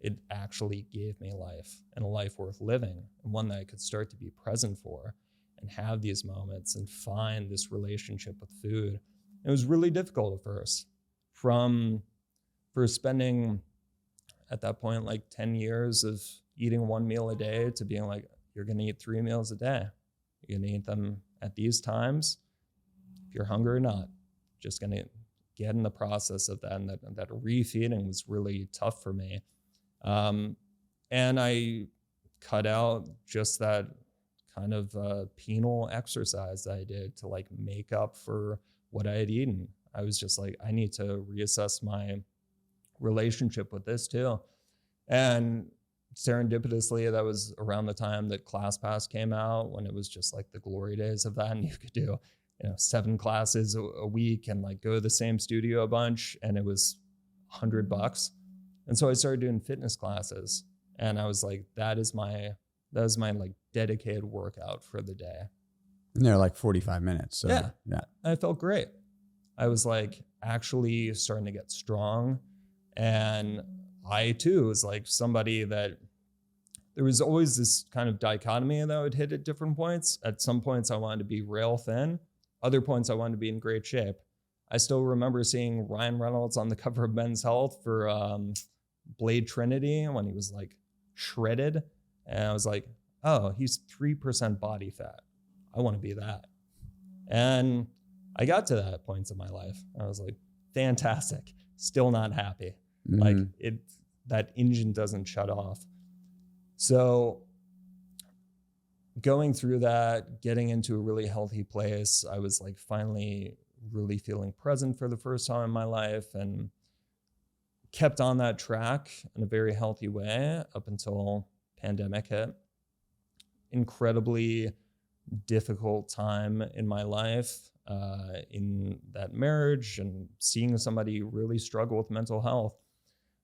It actually gave me life, and a life worth living, and one that I could start to be present for and have these moments and find this relationship with food. It was really difficult at first. For spending at that point like 10 years of eating one meal a day to being like, you're going to eat 3 meals a day. You're going to eat them at these times. If you're hungry or not, just going to get in the process of that. And that refeeding was really tough for me. And I cut out just that kind of penal exercise that I did to like make up for what I had eaten. I was just like, I need to reassess my relationship with this too. And serendipitously, that was around the time that ClassPass came out, when it was just like the glory days of that. And you could do, 7 classes a week and like go to the same studio a bunch, and it was $100. And so I started doing fitness classes, and I was like, that is my like dedicated workout for the day. And they're like 45 minutes. So yeah. I felt great. I was like actually starting to get strong. And I too was like somebody that there was always this kind of dichotomy that I would hit at different points. At some points I wanted to be rail thin. Other points I wanted to be in great shape. I still remember seeing Ryan Reynolds on the cover of Men's Health for Blade Trinity when he was like shredded. And I was like, oh, he's 3% body fat. I want to be that. And I got to that point in my life. I was like, fantastic. Still not happy. Mm-hmm. Like that engine doesn't shut off. So going through that, getting into a really healthy place, I was like finally really feeling present for the first time in my life, and kept on that track in a very healthy way up until pandemic hit. Incredibly difficult time in my life, in that marriage, and seeing somebody really struggle with mental health.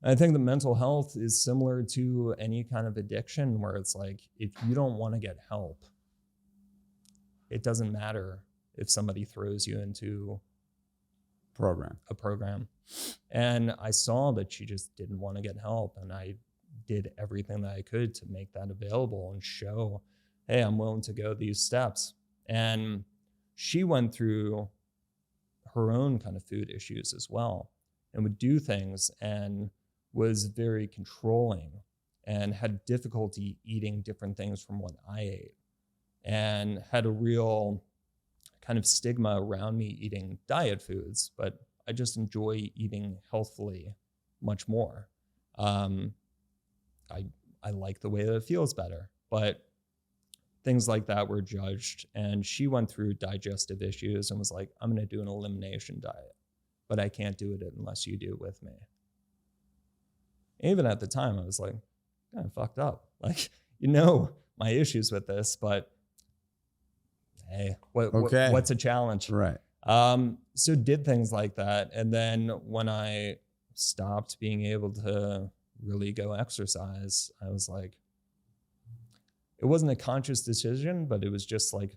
I think that mental health is similar to any kind of addiction, where it's like, if you don't want to get help, it doesn't matter if somebody throws you into a program. And I saw that she just didn't want to get help. And I did everything that I could to make that available and show, hey, I'm willing to go these steps. And she went through her own kind of food issues as well, and would do things and was very controlling and had difficulty eating different things from what I ate, and had a real kind of stigma around me eating diet foods, but I just enjoy eating healthfully much more. I like the way that it feels better, but things like that were judged. And she went through digestive issues and was like, I'm going to do an elimination diet, but I can't do it unless you do it with me. Even at the time, I was like, kind of fucked up. Like, my issues with this, but hey, what's a challenge? Right. So did things like that. And then when I stopped being able to really go exercise, I was like, it wasn't a conscious decision, but it was just like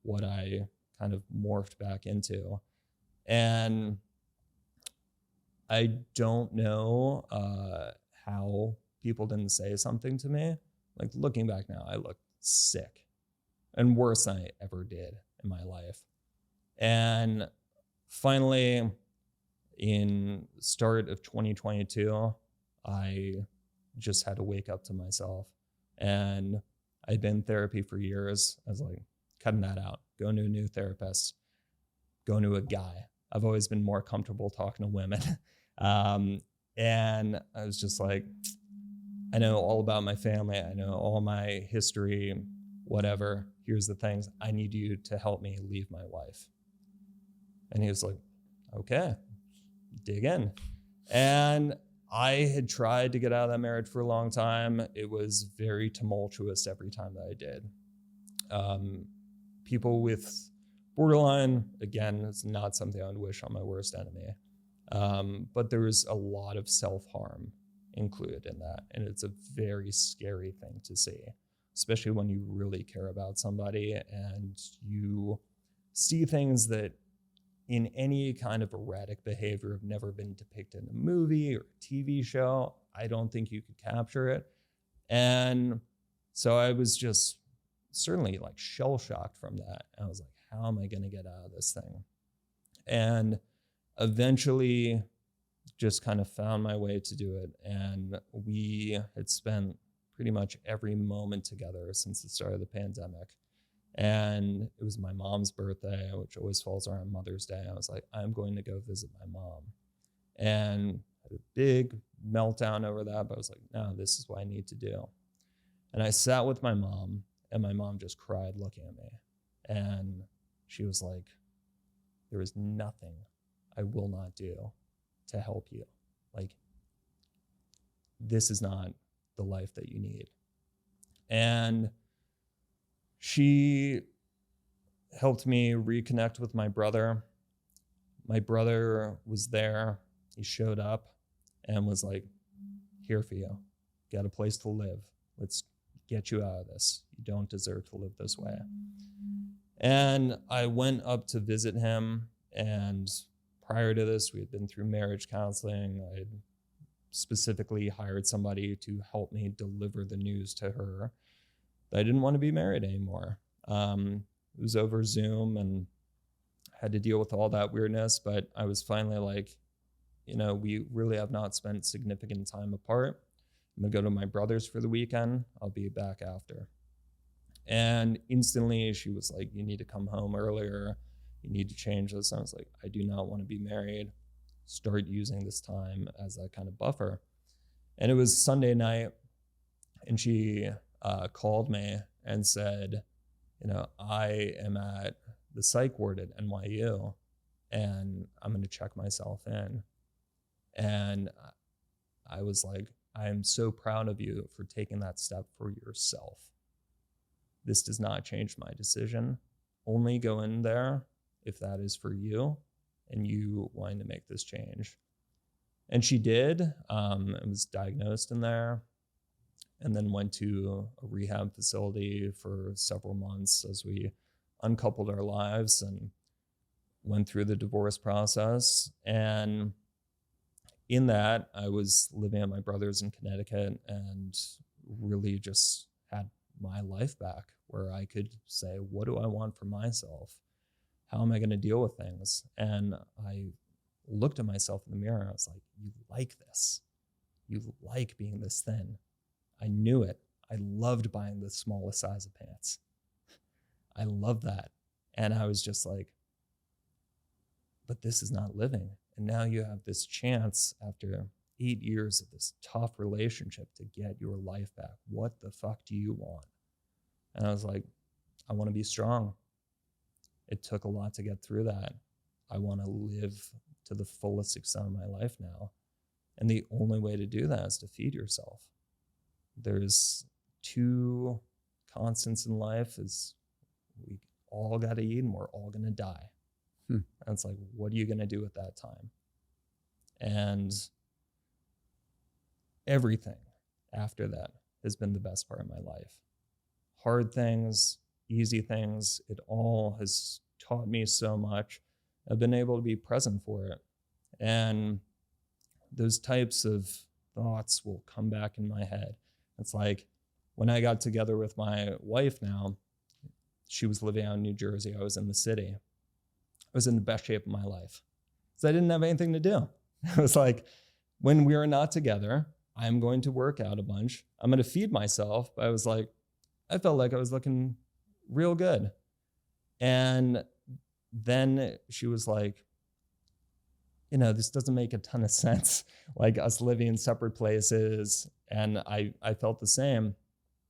what I kind of morphed back into. And I don't know how people didn't say something to me. Like, looking back now, I look sick and worse than I ever did in my life. And finally, in start of 2022, I just had to wake up to myself. And I'd been in therapy for years. I was like, cutting that out, going to a new therapist, going to a guy. I've always been more comfortable talking to women. And I was just like, I know all about my family. I know all my history, whatever. Here's the things. I need you to help me leave my wife. And he was like, okay, dig in. And I had tried to get out of that marriage for a long time. It was very tumultuous every time that I did. People with borderline, again, it's not something I would wish on my worst enemy. But there was a lot of self-harm included in that. And it's a very scary thing to see, especially when you really care about somebody and you see things that in any kind of erratic behavior have never been depicted in a movie or a TV show. I don't think you could capture it. And so I was just certainly like shell-shocked from that. I was like, how am I going to get out of this thing? And eventually just kind of found my way to do it. And we had spent pretty much every moment together since the start of the pandemic. And it was my mom's birthday, which always falls around Mother's Day. I was like, I'm going to go visit my mom. And had a big meltdown over that, but I was like, no, this is what I need to do. And I sat with my mom, and my mom just cried looking at me. And she was like, there is nothing I will not do to help you. Like, this is not the life that you need. And she helped me reconnect with my brother. My brother was there. He showed up and was like, here for you. Got a place to live. Let's get you out of this. You don't deserve to live this way. And I went up to visit him. And prior to this, we had been through marriage counseling. I had specifically hired somebody to help me deliver the news to her that I didn't want to be married anymore. It was over Zoom and had to deal with all that weirdness, but I was finally like, you know, we really have not spent significant time apart. I'm gonna go to my brother's for the weekend. I'll be back after. And instantly she was like, you need to come home earlier. You need to change this. And I was like, I do not want to be married. Start using this time as that kind of buffer. And it was Sunday night, and she called me and said, you know, I am at the psych ward at NYU, and I'm going to check myself in. And I was like, I am so proud of you for taking that step for yourself. This does not change my decision. Only go in there if that is for you and you wanting to make this change. And she did. It was diagnosed in there, and then went to a rehab facility for several months as we uncoupled our lives and went through the divorce process. And in that, I was living at my brother's in Connecticut and really just had my life back, where I could say, what do I want for myself? How am I going to deal with things? And I looked at myself in the mirror and I was like, you like this. You like being this thin. I knew it. I loved buying the smallest size of pants. I love that. And I was just like, but this is not living. And now you have this chance after 8 years of this tough relationship to get your life back. What the fuck do you want? And I was like, I want to be strong. It took a lot to get through that. I want to live to the fullest extent of my life now. And the only way to do that is to feed yourself. There's two constants in life: is we all got to eat and we're all going to die. And it's like, what are you going to do at that time? And everything after that has been the best part of my life. Hard things, easy things, it all has taught me so much. I've been able to be present for it. And those types of thoughts will come back in my head. It's like when I got together with my wife now, she was living out in New Jersey. I was in the city. I was in the best shape of my life because I didn't have anything to do. It was like, when we are not together, I'm going to work out a bunch. I'm going to feed myself. But I was like, I felt like I was looking real good. And then she was like, you know, this doesn't make a ton of sense, like us living in separate places. And I felt the same.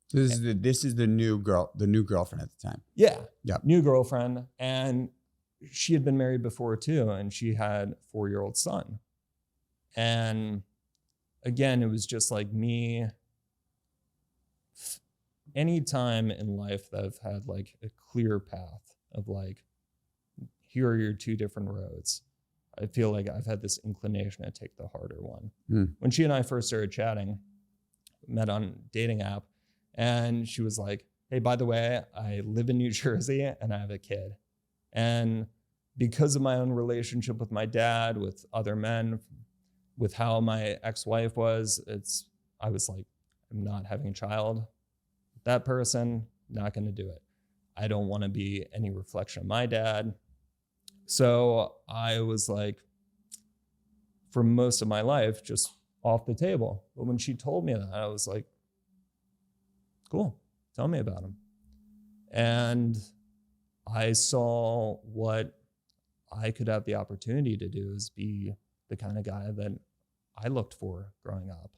So this is the new girlfriend at the time. Yeah. Yeah. New girlfriend. And she had been married before too. And she had a 4-year-old son. And again, it was just like me. Any time in life that I've had like a clear path of like, here are your two different roads, I feel like I've had this inclination to take the harder one. Mm. When she and I first started chatting, met on a dating app, and she was like, hey, by the way, I live in New Jersey and I have a kid. And because of my own relationship with my dad, with other men, with how my ex-wife was, I was like, I'm not having a child with that person, not going to do it. I don't want to be any reflection of my dad. So I was like, for most of my life, just off the table. But when she told me that, I was like, cool, tell me about him. And I saw what I could have the opportunity to do is be the kind of guy that I looked for growing up.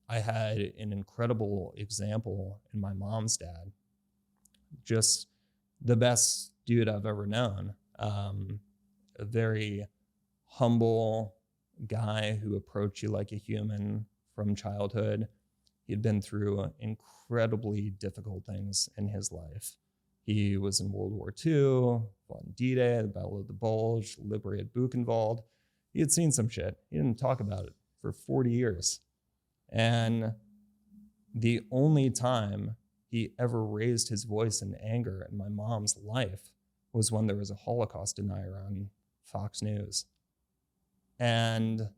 I had an incredible example in my mom's dad, just the best dude I've ever known. A very humble guy who approached you like a human from childhood. He'd been through incredibly difficult things in his life. He was in World War II, fought in D-Day, the Battle of the Bulge, liberated Buchenwald. He had seen some shit. He didn't talk about it for 40 years. And the only time he ever raised his voice in anger in my mom's life was when there was a Holocaust denier on Fox News. And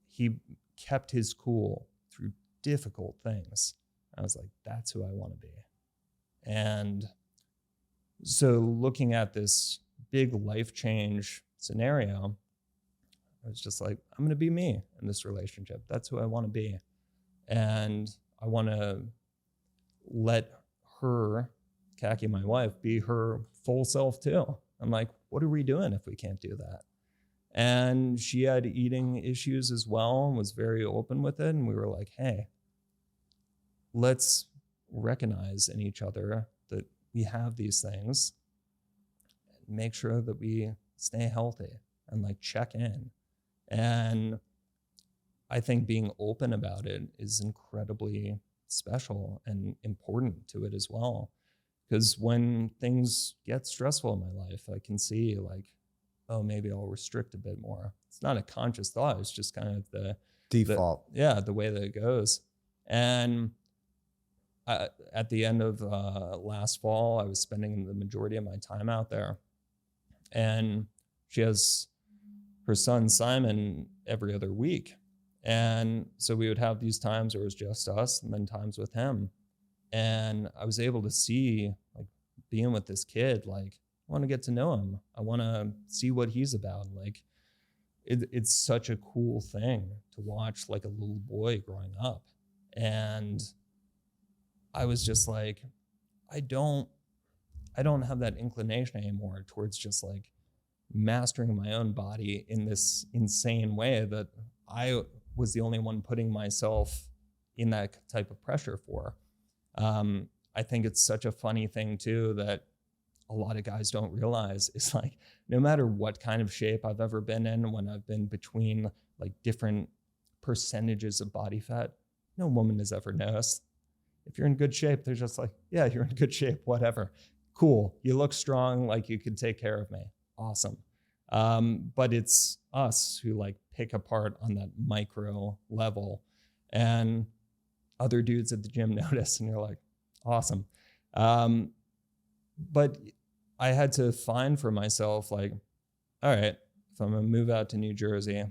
he kept his cool through difficult things. I was like, that's who I want to be. And so looking at this big life change scenario, I was just like, I'm going to be me in this relationship. That's who I want to be. And I want to let her, Kaki, my wife, be her full self too. I'm like, what are we doing if we can't do that? And she had eating issues as well and was very open with it. And we were like, hey, let's recognize in each other that we have these things, and make sure that we stay healthy and like check in. And I think being open about it is incredibly special and important to it as well. Because when things get stressful in my life, I can see like, oh, maybe I'll restrict a bit more. It's not a conscious thought. It's just kind of the default. The way that it goes. And at the end of last fall, I was spending the majority of my time out there. And she has her son, Simon, every other week. And so we would have these times where it was just us and then times with him. And I was able to see, like, being with this kid, like, I want to get to know him. I want to see what he's about. Like, it's such a cool thing to watch, like, a little boy growing up. And I was just like, I don't have that inclination anymore towards just like mastering my own body in this insane way that I was the only one putting myself in that type of pressure for. I think it's such a funny thing too that a lot of guys don't realize is like, no matter what kind of shape I've ever been in, when I've been between like different percentages of body fat, no woman has ever noticed. If you're in good shape, they're just like, yeah, you're in good shape, whatever. Cool, you look strong, like you can take care of me. Awesome. But it's us who like pick apart on that micro level, and other dudes at the gym notice, and you're like, awesome. But I had to find for myself, like, all right, if I'm gonna move out to New Jersey,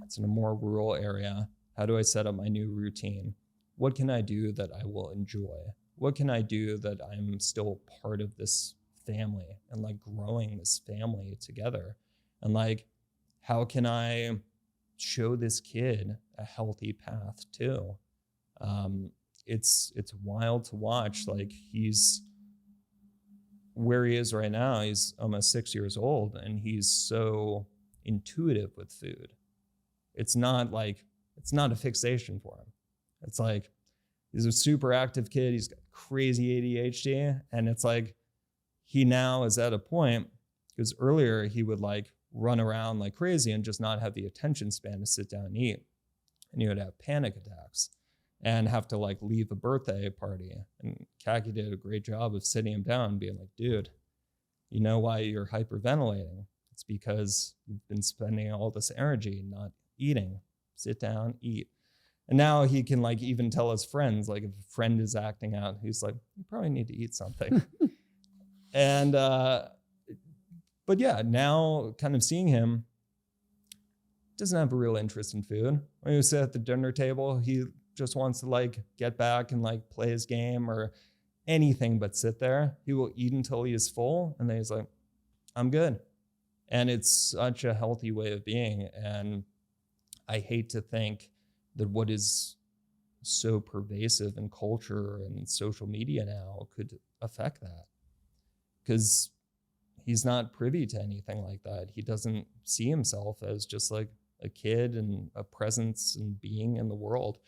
it's in a more rural area. How do I set up my new routine? What can I do that I will enjoy? What can I do that I'm still part of this family and like growing this family together? And like, how can I show this kid a healthy path too? It's wild to watch. Like, he's where he is right now. He's almost 6 years old and he's so intuitive with food. It's not a fixation for him. It's like, he's a super active kid. He's got crazy ADHD. And it's like, he now is at a point, because earlier he would like run around like crazy and just not have the attention span to sit down and eat. And he would have panic attacks and have to like leave a birthday party. And Kaki did a great job of sitting him down and being like, dude, you know why you're hyperventilating? It's because you've been spending all this energy not eating. Sit down, eat. And now he can like even tell his friends, like if a friend is acting out, he's like, you probably need to eat something. And, but yeah, now kind of seeing him, doesn't have a real interest in food. When he sit at the dinner table, he just wants to like get back and like play his game or anything but sit there. He will eat until he is full. And then he's like, I'm good. And it's such a healthy way of being. And I hate to think that what is so pervasive in culture and social media now could affect that. Because he's not privy to anything like that. He doesn't see himself as just like a kid and a presence and being in the world.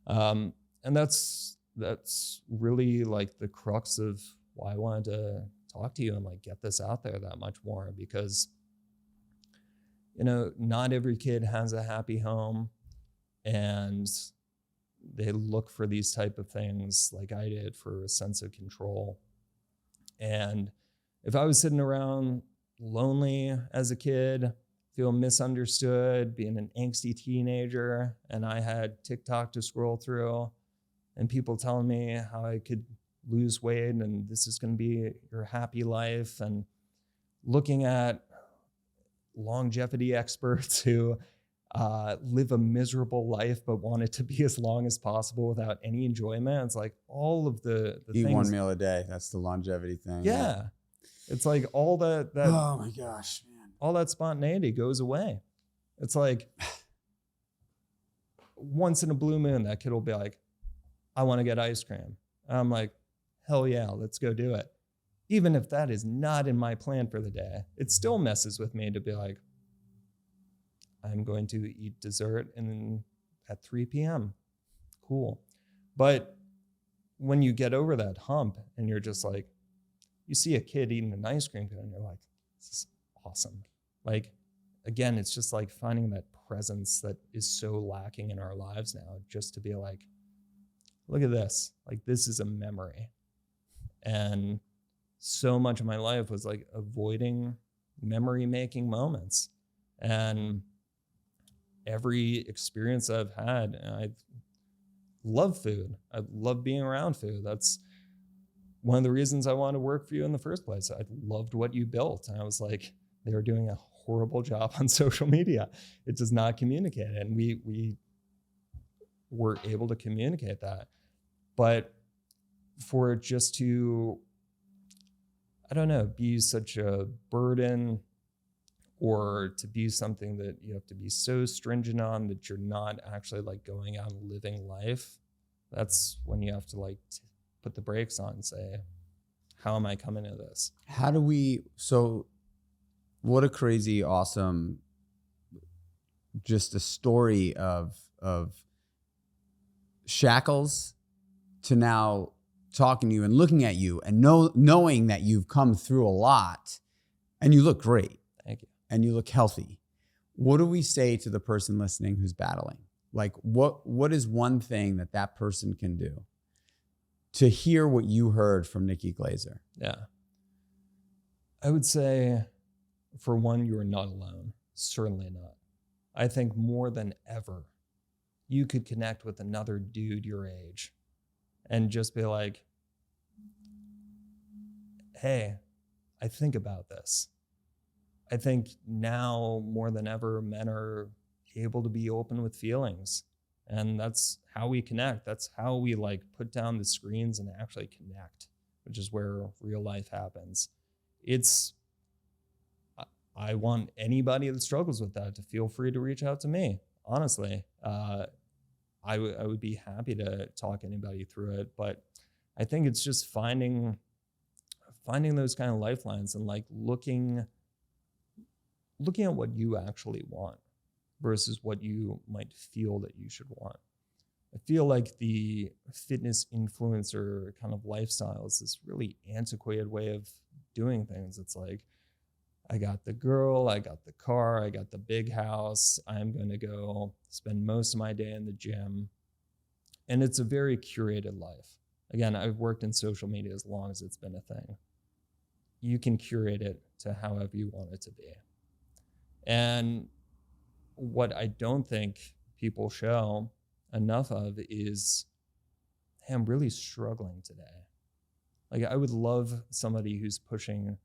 And that's really like the crux of why I wanted to talk to you and like get this out there that much more, because, you know, not every kid has a happy home, and they look for these type of things like I did for a sense of control. And if I was sitting around lonely as a kid, feeling misunderstood, being an angsty teenager, and I had TikTok to scroll through and people telling me how I could lose weight and this is going to be your happy life, and looking at longevity experts who live a miserable life but want it to be as long as possible without any enjoyment. It's like all of the Eat things. 1 meal a day. That's the longevity thing. Yeah. It's like all that Oh my gosh, man. all that spontaneity goes away. It's like once in a blue moon, that kid will be like, I want to get ice cream. And I'm like, hell yeah, let's go do it. Even if that is not in my plan for the day, it still messes with me to be like, I'm going to eat dessert and at 3 p.m. Cool. But when you get over that hump and you're just like, you see a kid eating an ice cream cone and you're like, this is awesome. Like, again, it's just like finding that presence that is so lacking in our lives now, just to be like, look at this. Like, this is a memory. And so much of my life was like avoiding memory making moments. And every experience I've had, I love food. I love being around food. That's one of the reasons I wanted to work for you in the first place. I loved what you built. And I was like, they were doing a horrible job on social media. It does not communicate. And we were able to communicate that. But for it just to, I don't know, be such a burden, or to be something that you have to be so stringent on that you're not actually like going out and living life, that's when you have to like put the brakes on and say, how am I coming to this? How do we, so what a crazy, awesome, just a story of shackles to now talking to you and looking at you and knowing that you've come through a lot and you look great. Thank you. And you look healthy. What do we say to the person listening who's battling? Like, what is one thing that person can do to hear what you heard from Nikki Glaser? Yeah. I would say, for one, you are not alone. Certainly not. I think more than ever, you could connect with another dude your age and just be like, hey, I think about this. I think now more than ever, men are able to be open with feelings. And that's how we connect. That's how we like put down the screens and actually connect, which is where real life happens. I want anybody that struggles with that to feel free to reach out to me. Honestly, I would be happy to talk anybody through it. But I think it's just finding those kind of lifelines and like looking at what you actually want versus what you might feel that you should want. I feel like the fitness influencer kind of lifestyle is this really antiquated way of doing things. It's like, I got the girl, I got the car, I got the big house, I'm going to go spend most of my day in the gym. And it's a very curated life. Again, I've worked in social media as long as it's been a thing. You can curate it to however you want it to be. And what I don't think people show enough of is, hey, I'm really struggling today. Like, I would love somebody who's pushing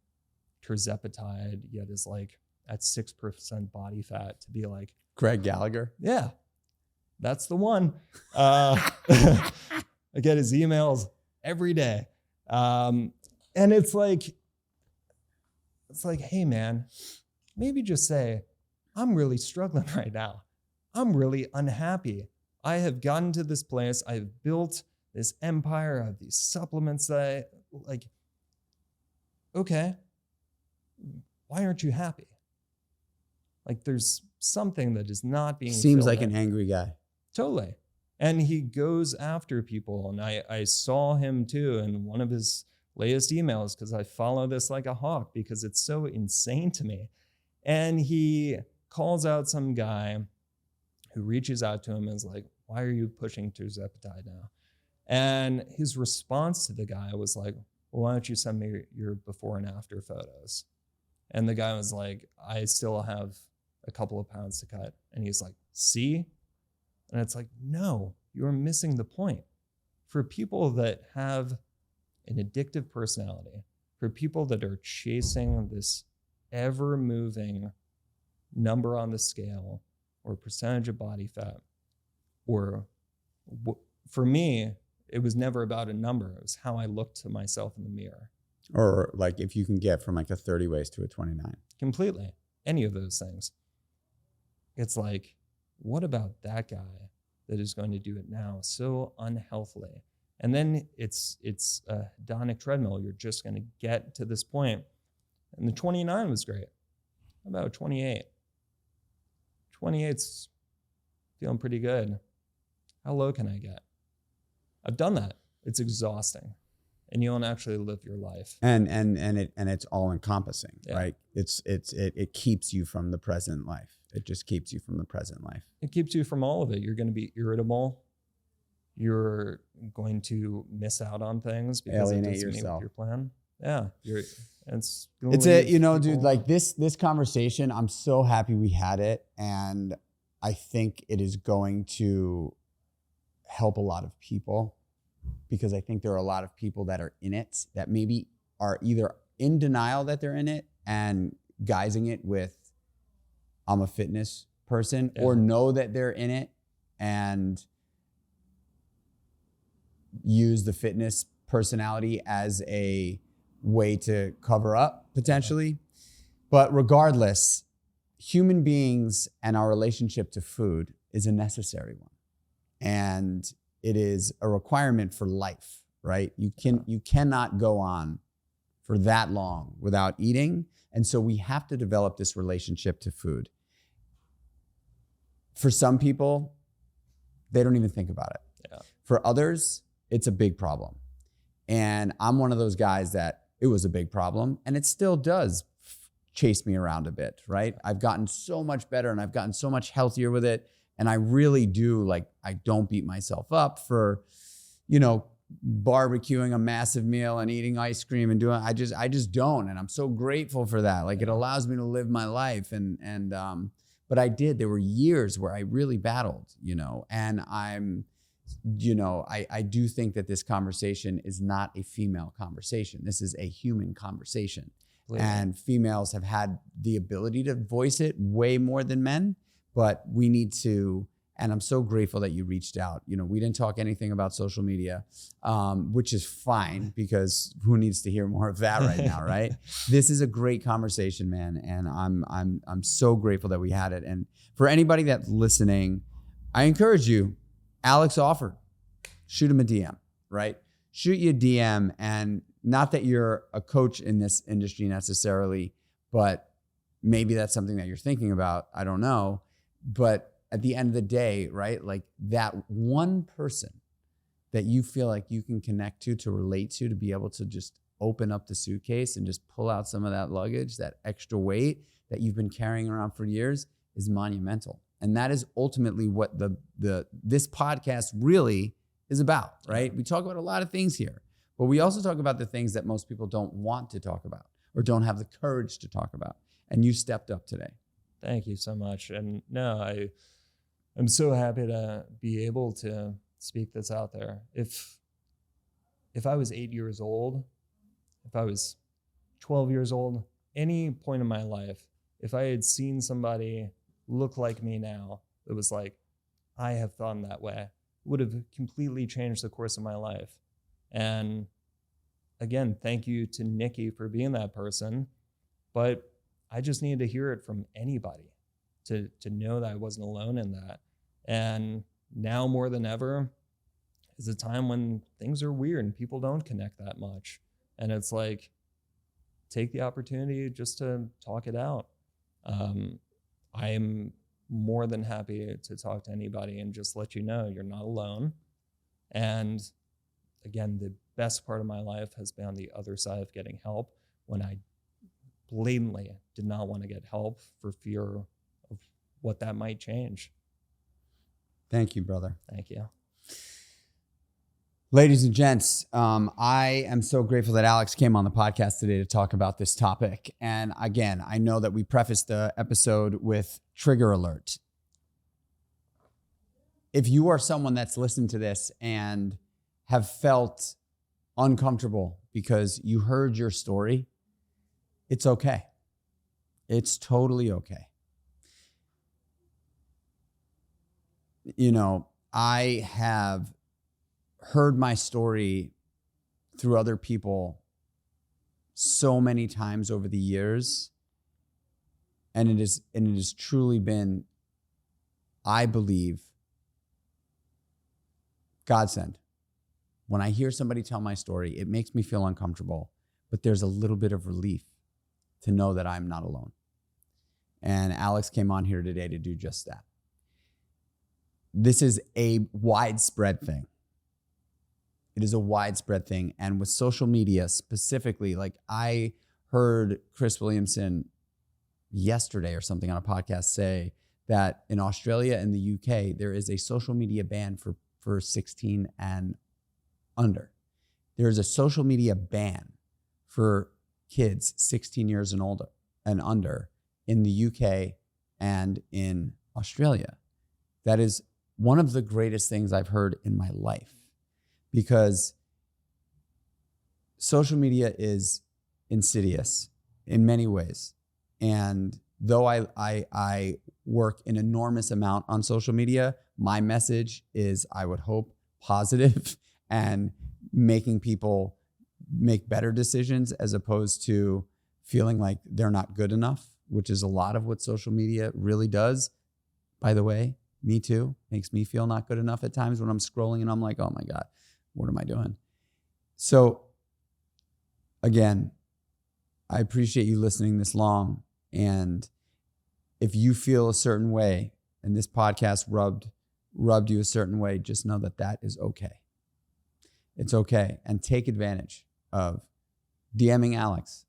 tirzepatide, yet is like at 6% body fat, to be like, Craig Gallagher. yeah, that's the one. I get his emails every day. And it's like, hey man, maybe just say, I'm really struggling right now. I'm really unhappy. I have gotten to this place. I've built this empire. I have these supplements that I like. Okay, why aren't you happy? Like, there's something that is not being Seems filled like in. an angry guy. Totally. And he goes after people. And I saw him too in one of his latest emails, because I follow this like a hawk because it's so insane to me. And he calls out some guy who reaches out to him and is like, why are you pushing tirzepatide now? And his response to the guy was like, well, why don't you send me your before and after photos? And the guy was like, I still have a couple of pounds to cut. And he's like, see? And it's like, no, you're missing the point. For people that have an addictive personality, for people that are chasing this ever-moving number on the scale or percentage of body fat, or for me, it was never about a number. It was how I looked to myself in the mirror. Or like if you can get from like a 30 waist to a 29. Completely. Any of those things. It's like, what about that guy that is going to do it now so unhealthily? And then it's a hedonic treadmill. You're just going to get to this point. And the 29 was great. How about 28? 28's feeling pretty good. How low can I get? I've done that. It's exhausting. And you don't actually live your life. And it's all encompassing, Yeah. right? It keeps you from the present life. It just keeps you from the present life. It keeps you from all of it. You're going to be irritable. You're going to miss out on things because Alienate it doesn't meet yourself. with your plan. Yeah, It's a, dude, people- like this conversation, I'm so happy we had it. And I think it is going to help a lot of people, because I think there are a lot of people that are in it that maybe are either in denial that they're in it and guising it with, I'm a fitness person, or know that they're in it and use the fitness personality as a way to cover up potentially. But regardless, human beings and our relationship to food is a necessary one. And it is a requirement for life, right? You cannot go on for that long without eating. And so we have to develop this relationship to food. For some people, they don't even think about it. Yeah. For others, it's a big problem. And I'm one of those guys that it was a big problem, and it still does chase me around a bit, right? I've gotten so much better and I've gotten so much healthier with it. And I really do, like, I don't beat myself up for, barbecuing a massive meal and eating ice cream and doing, I just don't. And I'm so grateful for that. Like, it allows me to live my life. But I did, there were years where I really battled, and I do think that this conversation is not a female conversation. This is a human conversation. And females have had the ability to voice it way more than men, but we need to, and I'm so grateful that you reached out. We didn't talk anything about social media, which is fine, because who needs to hear more of that right now, right? This is a great conversation, man, and I'm so grateful that we had it. And for anybody that's listening, I encourage you, Alex offered, shoot him a DM, right? Shoot you a DM, and not that you're a coach in this industry necessarily, but maybe that's something that you're thinking about. I don't know. But at the end of the day, right? Like, that one person that you feel like you can connect to relate to be able to just open up the suitcase and just pull out some of that luggage, that extra weight that you've been carrying around for years, is monumental. And that is ultimately what this podcast really is about, right? We talk about a lot of things here, but we also talk about the things that most people don't want to talk about or don't have the courage to talk about. And you stepped up today. Thank you so much. And no, I'm so happy to be able to speak this out there. If I was 8 years old, if I was 12 years old, any point in my life, if I had seen somebody look like me now, it was like, I have thought in that way, would have completely changed the course of my life. And again, thank you to Nikki for being that person. But I just needed to hear it from anybody to know that I wasn't alone in that. And now more than ever is a time when things are weird and people don't connect that much. And it's like, take the opportunity just to talk it out. I am more than happy to talk to anybody and just let you know you're not alone. And again, the best part of my life has been on the other side of getting help when I blatantly did not want to get help for fear of what that might change. Thank you, brother. Thank you. Ladies and gents, I am so grateful that Alex came on the podcast today to talk about this topic. And again, I know that we prefaced the episode with trigger alert. If you are someone that's listened to this and have felt uncomfortable because you heard your story, it's okay. It's totally okay. You know, I have heard my story through other people so many times over the years, and it has truly been, I believe, godsend. When I hear somebody tell my story, it makes me feel uncomfortable, but there's a little bit of relief to know that I'm not alone. And Alex came on here today to do just that. This is a widespread thing. It is a widespread thing. And with social media specifically, like I heard Chris Williamson yesterday or something on a podcast say that in Australia and the UK, there is a social media ban for 16 and under. There is a social media ban for kids 16 years and older and under in the UK and in Australia. That is one of the greatest things I've heard in my life, because social media is insidious in many ways. And though I work an enormous amount on social media, my message is, I would hope, positive and making people make better decisions as opposed to feeling like they're not good enough, which is a lot of what social media really does. By the way, me too. Makes me feel not good enough at times when I'm scrolling and I'm like, oh my God, what am I doing? So again, I appreciate you listening this long. And if you feel a certain way and this podcast rubbed you a certain way, just know that that is okay. It's okay. And take advantage of DMing Alex,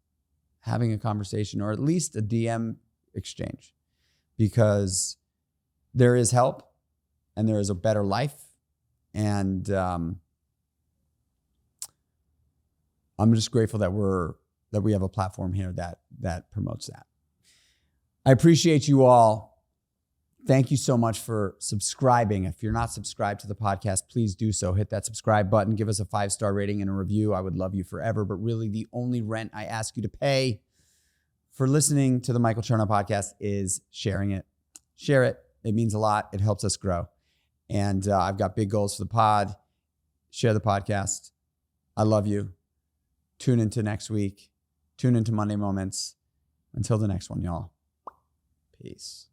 having a conversation, or at least a DM exchange, because there is help and there is a better life. And I'm just grateful that we have a platform here that promotes that. I appreciate you all. Thank you so much for subscribing. If you're not subscribed to the podcast, please do so. Hit that subscribe button. Give us a 5-star rating and a review. I would love you forever. But really, the only rent I ask you to pay for listening to the Michael Chernow podcast is sharing it. Share it. It means a lot. It helps us grow. And I've got big goals for the pod. Share the podcast. I love you. Tune into next week. Tune into Monday Moments. Until the next one, y'all. Peace.